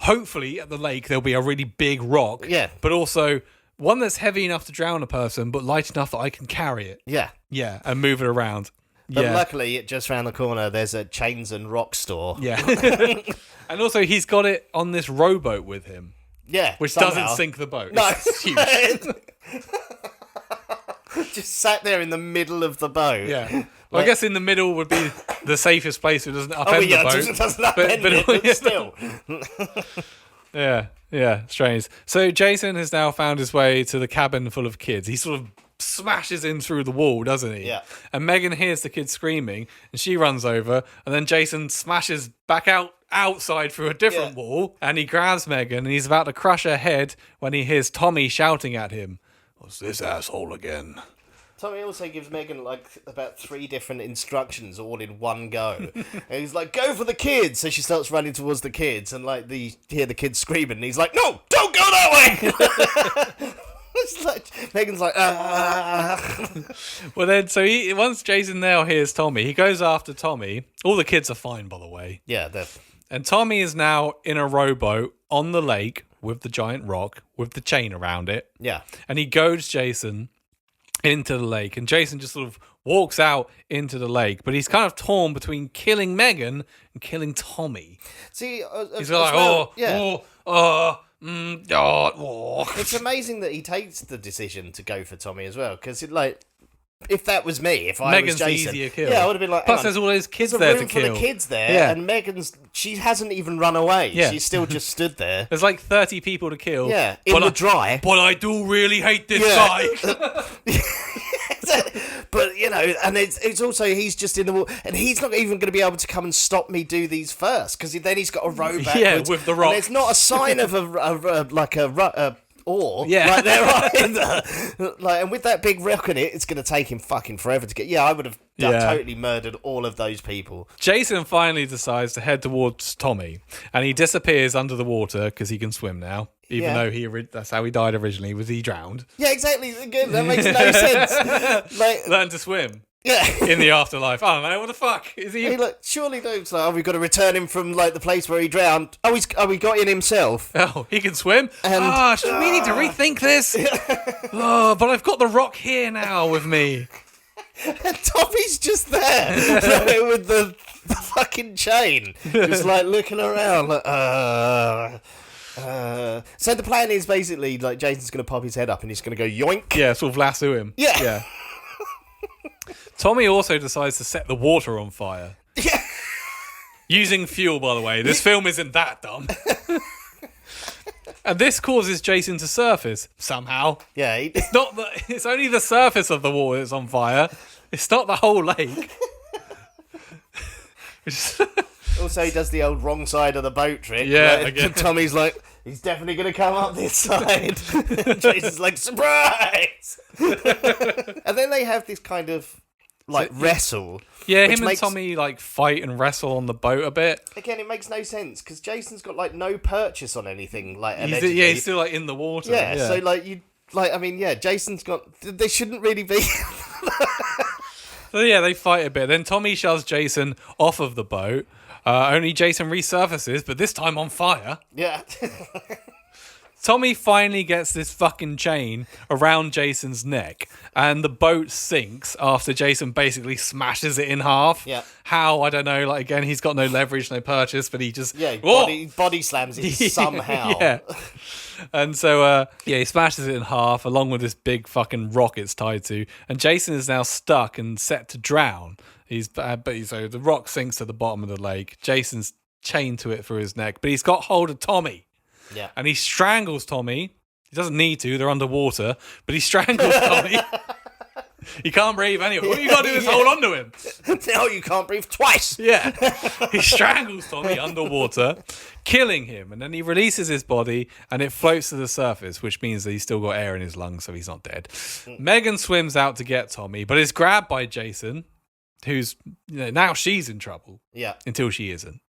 hopefully at the lake there'll be a really big rock. Yeah. But also one that's heavy enough to drown a person, but light enough that I can carry it. Yeah. Yeah, and move it around. But Yeah. luckily, just round the corner, there's a chains and rock store. Yeah. And also he's got it on this rowboat with him. Yeah, which somehow. doesn't sink the boat. No. It's huge. Just sat there in the middle of the boat. Yeah. Well, I guess in the middle would be the safest place so it doesn't upend the boat. It doesn't upend it, but still. Yeah, strange. So Jason has now found his way to the cabin full of kids. He sort of smashes in through the wall, doesn't he? Yeah. And Megan hears the kids screaming, and she runs over, and then Jason smashes back outside through a different wall, and he grabs Megan, and he's about to crush her head when he hears Tommy shouting at him, "What's this asshole again?" Tommy also gives Megan like about 3 different instructions all in one go. And he's like, "Go for the kids!" So she starts running towards the kids, and like hear the kids screaming, and he's like, "No, don't go that way!" It's like, Megan's like, "Ah." Well, then, once Jason now hears Tommy, he goes after Tommy. All the kids are fine, by the way. Yeah, they're... And Tommy is now in a rowboat on the lake with the giant rock with the chain around it. Yeah. And he goads Jason into the lake, and Jason just sort of walks out into the lake, but he's kind of torn between killing Megan and killing Tommy. See, He's like, It's amazing that he takes the decision to go for Tommy as well, because if that was me, if I Megan's was Jason, the easier kill. yeah, I would have been like, plus hang there's on, all those kids there's there a room to full kill. of kids there, Yeah. and she hasn't even run away. Yeah. She's still just stood there. There's like 30 people to kill. Yeah, in the dry. But I do really hate this Yeah. guy. But and it's also he's just in the wall, and he's not even going to be able to come and stop me do these first, because then he's got to row backwards. Yeah, with the rock. And there's not a sign of a oar. Yeah. Like there either. And with that big rock in it, it's going to take him fucking forever to get. Yeah, I would have totally murdered all of those people. Jason finally decides to head towards Tommy, and he disappears under the water because he can swim now. Even though that's how he died originally, was he drowned? Yeah, exactly. Again, that makes no sense. Learn to swim Yeah. in the afterlife. I don't know, what the fuck? Is he... Surely those we've got to return him from the place where he drowned. We got in himself. Oh, he can swim? And- we need to rethink this. But I've got the rock here now with me. And Tommy's just there with the fucking chain, just looking around. So the plan is basically Jason's going to pop his head up and he's going to go yoink. Yeah, sort of lasso him. Yeah. Tommy also decides to set the water on fire. Yeah. Using fuel, by the way. This film isn't that dumb. And this causes Jason to surface somehow. Yeah. It's only the surface of the water that's on fire. It's not the whole lake. Also, he does the old wrong side of the boat trick. Yeah, again. Tommy's like, he's definitely going to come up this side. Jason's like, surprise! And then they have this kind of wrestle. Yeah, which him makes... and Tommy fight and wrestle on the boat a bit. Again, it makes no sense because Jason's got no purchase on anything. He's still in the water. Yeah, so Jason's got. They shouldn't really be. So yeah, they fight a bit. Then Tommy shoves Jason off of the boat. Only Jason resurfaces, but this time on fire. Yeah. Tommy finally gets this fucking chain around Jason's neck, and the boat sinks after Jason basically smashes it in half. Yeah. How? I don't know. Again, he's got no leverage, no purchase, but he just... Yeah, body slams it somehow. Yeah. And so, he smashes it in half, along with this big fucking rock it's tied to, and Jason is now stuck and set to drown. So the rock sinks to the bottom of the lake. Jason's chained to it for his neck, but he's got hold of Tommy. Yeah. And he strangles Tommy. He doesn't need to, they're underwater, but he strangles Tommy. He can't breathe anyway. All you got to do is hold on to him. No, you can't breathe twice. Yeah. He strangles Tommy underwater, killing him, and then he releases his body and it floats to the surface, which means that he's still got air in his lungs, so he's not dead. Megan swims out to get Tommy, but is grabbed by Jason, who's now she's in trouble. Yeah. Until she isn't.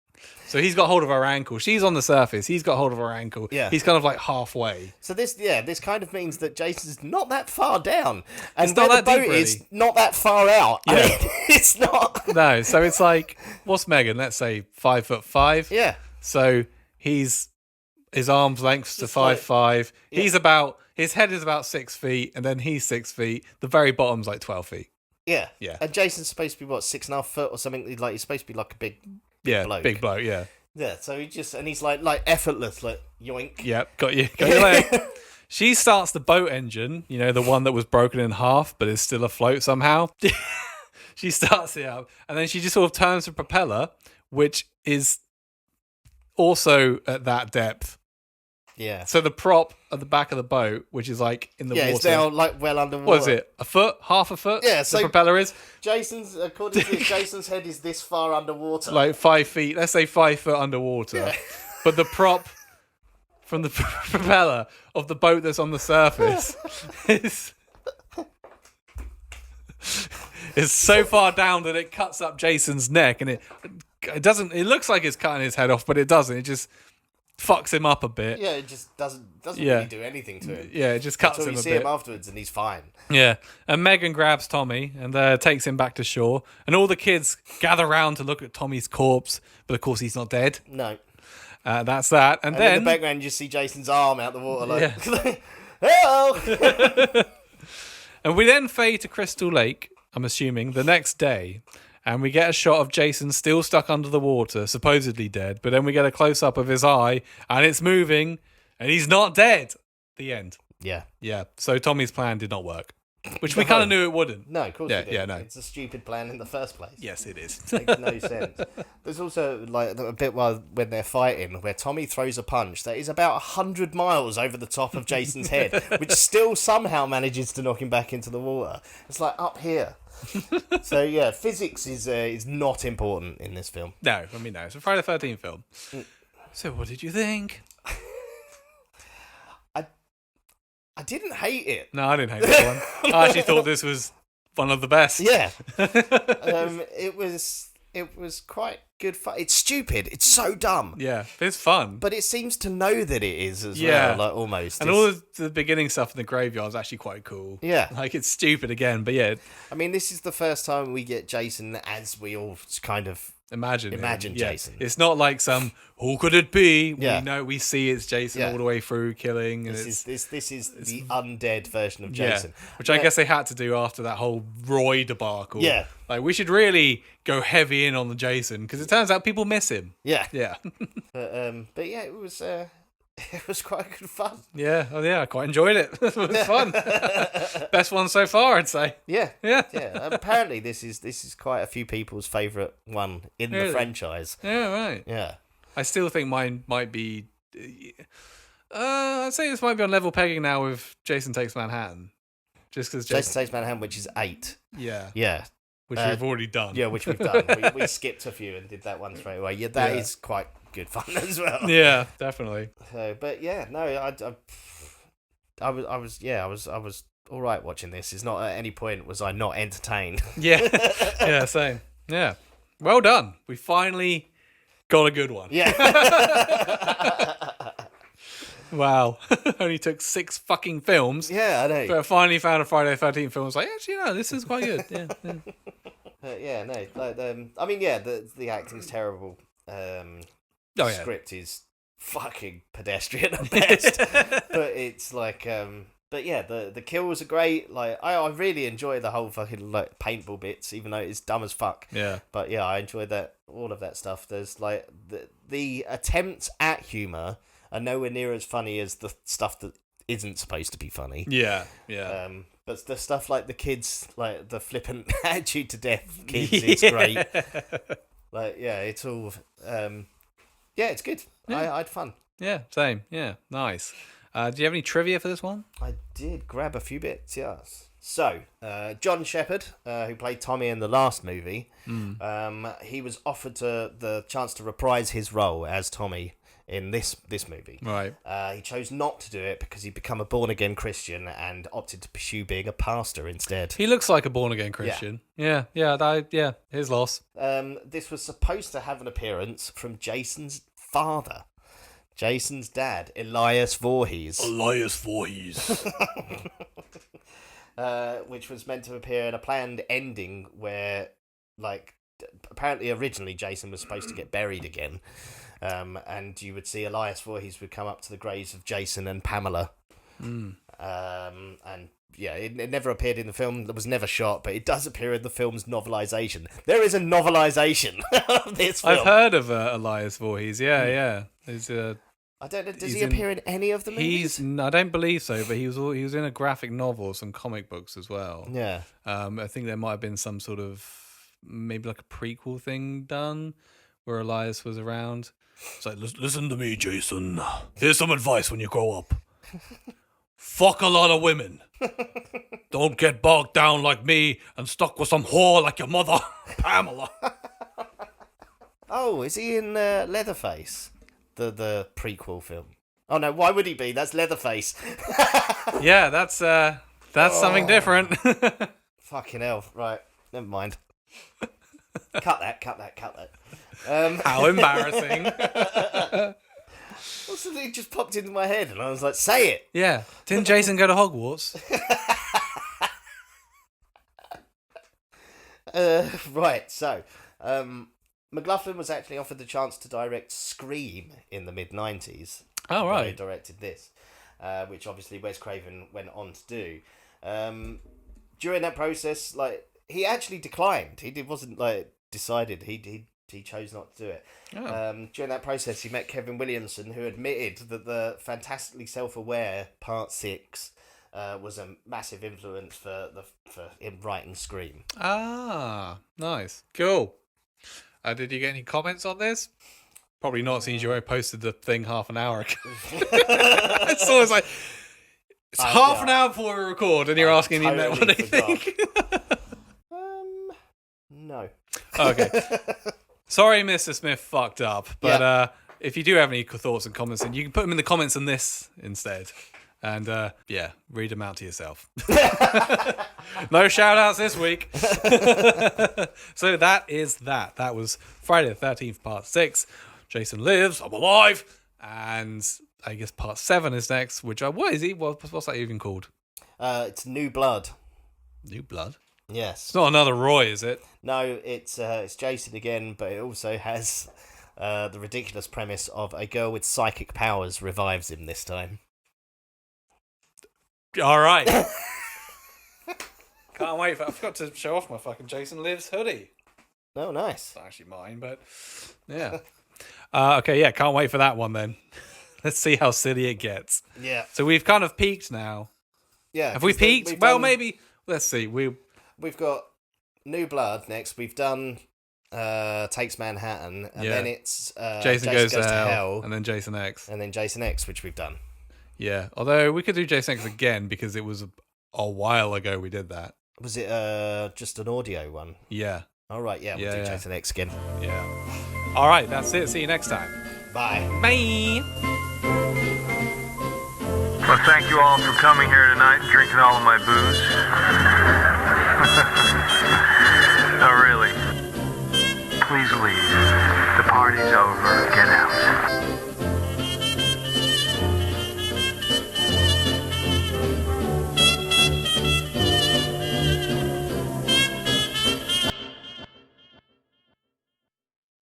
So he's got hold of her ankle. She's on the surface. He's got hold of her ankle. Yeah. He's kind of halfway. So this kind of means that Jason's not that far down, and It's not where the that boat deep, is really. not that far out. Yeah. I mean, it's not. No, so it's what's Megan? Let's say 5'5". Yeah. So his arm's length to Just 5'5". Yeah. His head is about 6 feet, and then he's 6 feet. The very bottom's 12 feet. Yeah. Yeah. And Jason's supposed to be 6.5 foot or something. He's supposed to be a big. Yeah, bloke. big bloke. Yeah. Yeah, so he's like effortless, like yoink. Yep, got you. Got your leg. She starts the boat engine, the one that was broken in half but is still afloat somehow. She starts it up, and then she just sort of turns the propeller, which is also at that depth. Yeah. So the prop at the back of the boat, which is like in the water. Yeah, it's now like well underwater. What is it? A foot? Half a foot? Yeah, the so propeller is? According to this, Jason's head is this far underwater. Like 5 feet. Let's say 5 foot underwater. Yeah. But the prop from the propeller of the boat that's on the surface is so far down that it cuts up Jason's neck, and it doesn't. It looks like it's cutting his head off, but it doesn't. It just fucks him up a bit. Yeah, it just doesn't Yeah. really do anything to him. Yeah, it just cuts Until him you a see bit. him afterwards, and he's fine. Yeah, and Megan grabs Tommy and takes him back to shore, and all the kids gather round to look at Tommy's corpse, but of course he's not dead. No. That's that, and And then in the background, you see Jason's arm out the water, like, Yeah. hello. And we then fade to Crystal Lake, I'm assuming, the next day. And we get a shot of Jason still stuck under the water, supposedly dead. But then we get a close-up of his eye, and it's moving, and he's not dead. The end. Yeah. Yeah, so Tommy's plan did not work. Which we kind of knew it wouldn't. No, of course Yeah, it didn't. yeah, no. It's a stupid plan in the first place. Yes, it is. Makes no sense. There's also like a bit when they're fighting where Tommy throws a punch that is about 100 miles over the top of Jason's head, which still somehow manages to knock him back into the water. It's like up here. So yeah, physics is not important in this film. No, I mean, no. It's a Friday the 13th film. So what did you think? I didn't hate it. No, I didn't hate this one. I actually thought this was one of the best. Yeah. It was quite good fun. It's stupid. It's so dumb. Yeah, it's fun. But it seems to know that it is as Yeah. well, like almost. And all of the beginning stuff in the graveyard is actually quite cool. Yeah. Like, it's stupid again, but yeah, I mean, this is the first time we get Jason as we all kind of imagine him. Yeah. Jason. It's not like some, who could it be? Yeah. We know, we see it's Jason Yeah. all the way through killing. And This is the undead version of Jason. Which I guess they had to do after that whole Roy debacle. Yeah. Like, we should really go heavy in on the Jason, because it turns out people miss him. Yeah. Yeah. But yeah, it was quite good fun. Yeah. Oh, yeah. I quite enjoyed it. It was fun. Best one so far, I'd say. Yeah. Yeah. Yeah. Apparently, this is quite a few people's favourite one in the Really? franchise. Yeah, right. Yeah. I still think mine might be. I'd say this might be on level pegging now with Jason Takes Manhattan. Just because Jason Takes Manhattan, which is 8. Yeah. Yeah. Which we've already done. Yeah, which we've done. we skipped a few and did that one straight away. Yeah, that is quite good fun as well. Yeah, definitely. So, but yeah, no, I was all right watching this. It's not at any point was I not entertained. Yeah. Yeah, same. Yeah. Well done. We finally got a good one. Yeah. Wow. Only took 6 fucking films. Yeah, I know. But I finally found a Friday the 13th film. I was like, actually, no, this is quite good. Yeah. Yeah. Yeah, no. Like, I mean, yeah, the acting's terrible. Oh, yeah. Script is fucking pedestrian at best. But it's like, but yeah, the kills are great. Like, I really enjoy the whole fucking like paintball bits, even though it's dumb as fuck. Yeah. But yeah, I enjoy all of that stuff. There's like the attempts at humour are nowhere near as funny as the stuff that isn't supposed to be funny. Yeah. Yeah. But the stuff like the kids, like the flippant attitude to death kids, it's great. Like, yeah, it's all, yeah, it's good. Yeah. I had fun. Yeah, same. Yeah, nice. Do you have any trivia for this one? I did grab a few bits, yes. So, John Shepherd, who played Tommy in the last movie, he was offered the chance to reprise his role as Tommy in this movie. Right. He chose not to do it because he'd become a born-again Christian and opted to pursue being a pastor instead. He looks like a born-again Christian. Yeah, his loss. This was supposed to have an appearance from Jason's father. Jason's dad, Elias Voorhees. Elias Voorhees. Which was meant to appear in a planned ending where, like, apparently originally Jason was supposed to get buried again. And you would see Elias Voorhees would come up to the graves of Jason and Pamela. And it never appeared in the film. It was never shot, but it does appear in the film's novelization. There is a novelization of this film. I've heard of Elias Voorhees. Yeah. He's I don't know. Does he appear in any of the movies? I don't believe so, but he was in a graphic novel, some comic books as well. Yeah. I think there might have been some sort of maybe like a prequel thing done where Elias was around. It's like, listen to me, Jason. Here's some advice when you grow up. Fuck a lot of women. Don't get bogged down like me and stuck with some whore like your mother, Pamela. Oh, is he in Leatherface? The prequel film. Oh no, why would he be? That's Leatherface. Yeah, that's something different. Fucking hell. Right, never mind. Cut that. How embarrassing. What's the thing just popped into my head and I was like, say it. Yeah. Didn't Jason go to Hogwarts? Right, so McLaughlin was actually offered the chance to direct Scream in the mid-90s. Oh, right. He directed this, which obviously Wes Craven went on to do. During that process, like, he actually declined. He wasn't like decided. He chose not to do it. Oh. During that process, he met Kevin Williamson, who admitted that the fantastically self-aware Part 6 was a massive influence for him writing Scream. Ah, nice. Cool. Did you get any comments on this? Probably not, since you already posted the thing half an hour ago. It's always like, it's half an hour before we record, and you're asking totally what they think. No. Okay. Sorry, Mr. Smith fucked up, but if you do have any thoughts and comments, then you can put them in the comments on this instead. And read them out to yourself. No shout outs this week. So that is that. That was Friday the 13th, part 6. Jason Lives, I'm Alive. And I guess part 7 is next, which what is he? What's that even called? It's New Blood. New Blood? Yes. It's not another Roy, is it? No, it's Jason again, but it also has the ridiculous premise of a girl with psychic powers revives him this time. All right. Can't wait. I forgot to show off my fucking Jason Lives hoodie. Oh, nice. It's not actually mine, but yeah. Okay, yeah, can't wait for that one then. Let's see how silly it gets. Yeah. So we've kind of peaked now. Yeah. Have we peaked? Well, maybe. Let's see. We've got New Blood next. We've done Takes Manhattan, and then it's Jason Goes to Hell, and then Jason X. And then Jason X, which we've done. Yeah, although we could do Jason X again because it was a while ago we did that. Was it just an audio one? Yeah. All right, we'll do Jason X again. Yeah. All right, that's it. See you next time. Bye. Bye. Well, thank you all for coming here tonight and drinking all of my booze.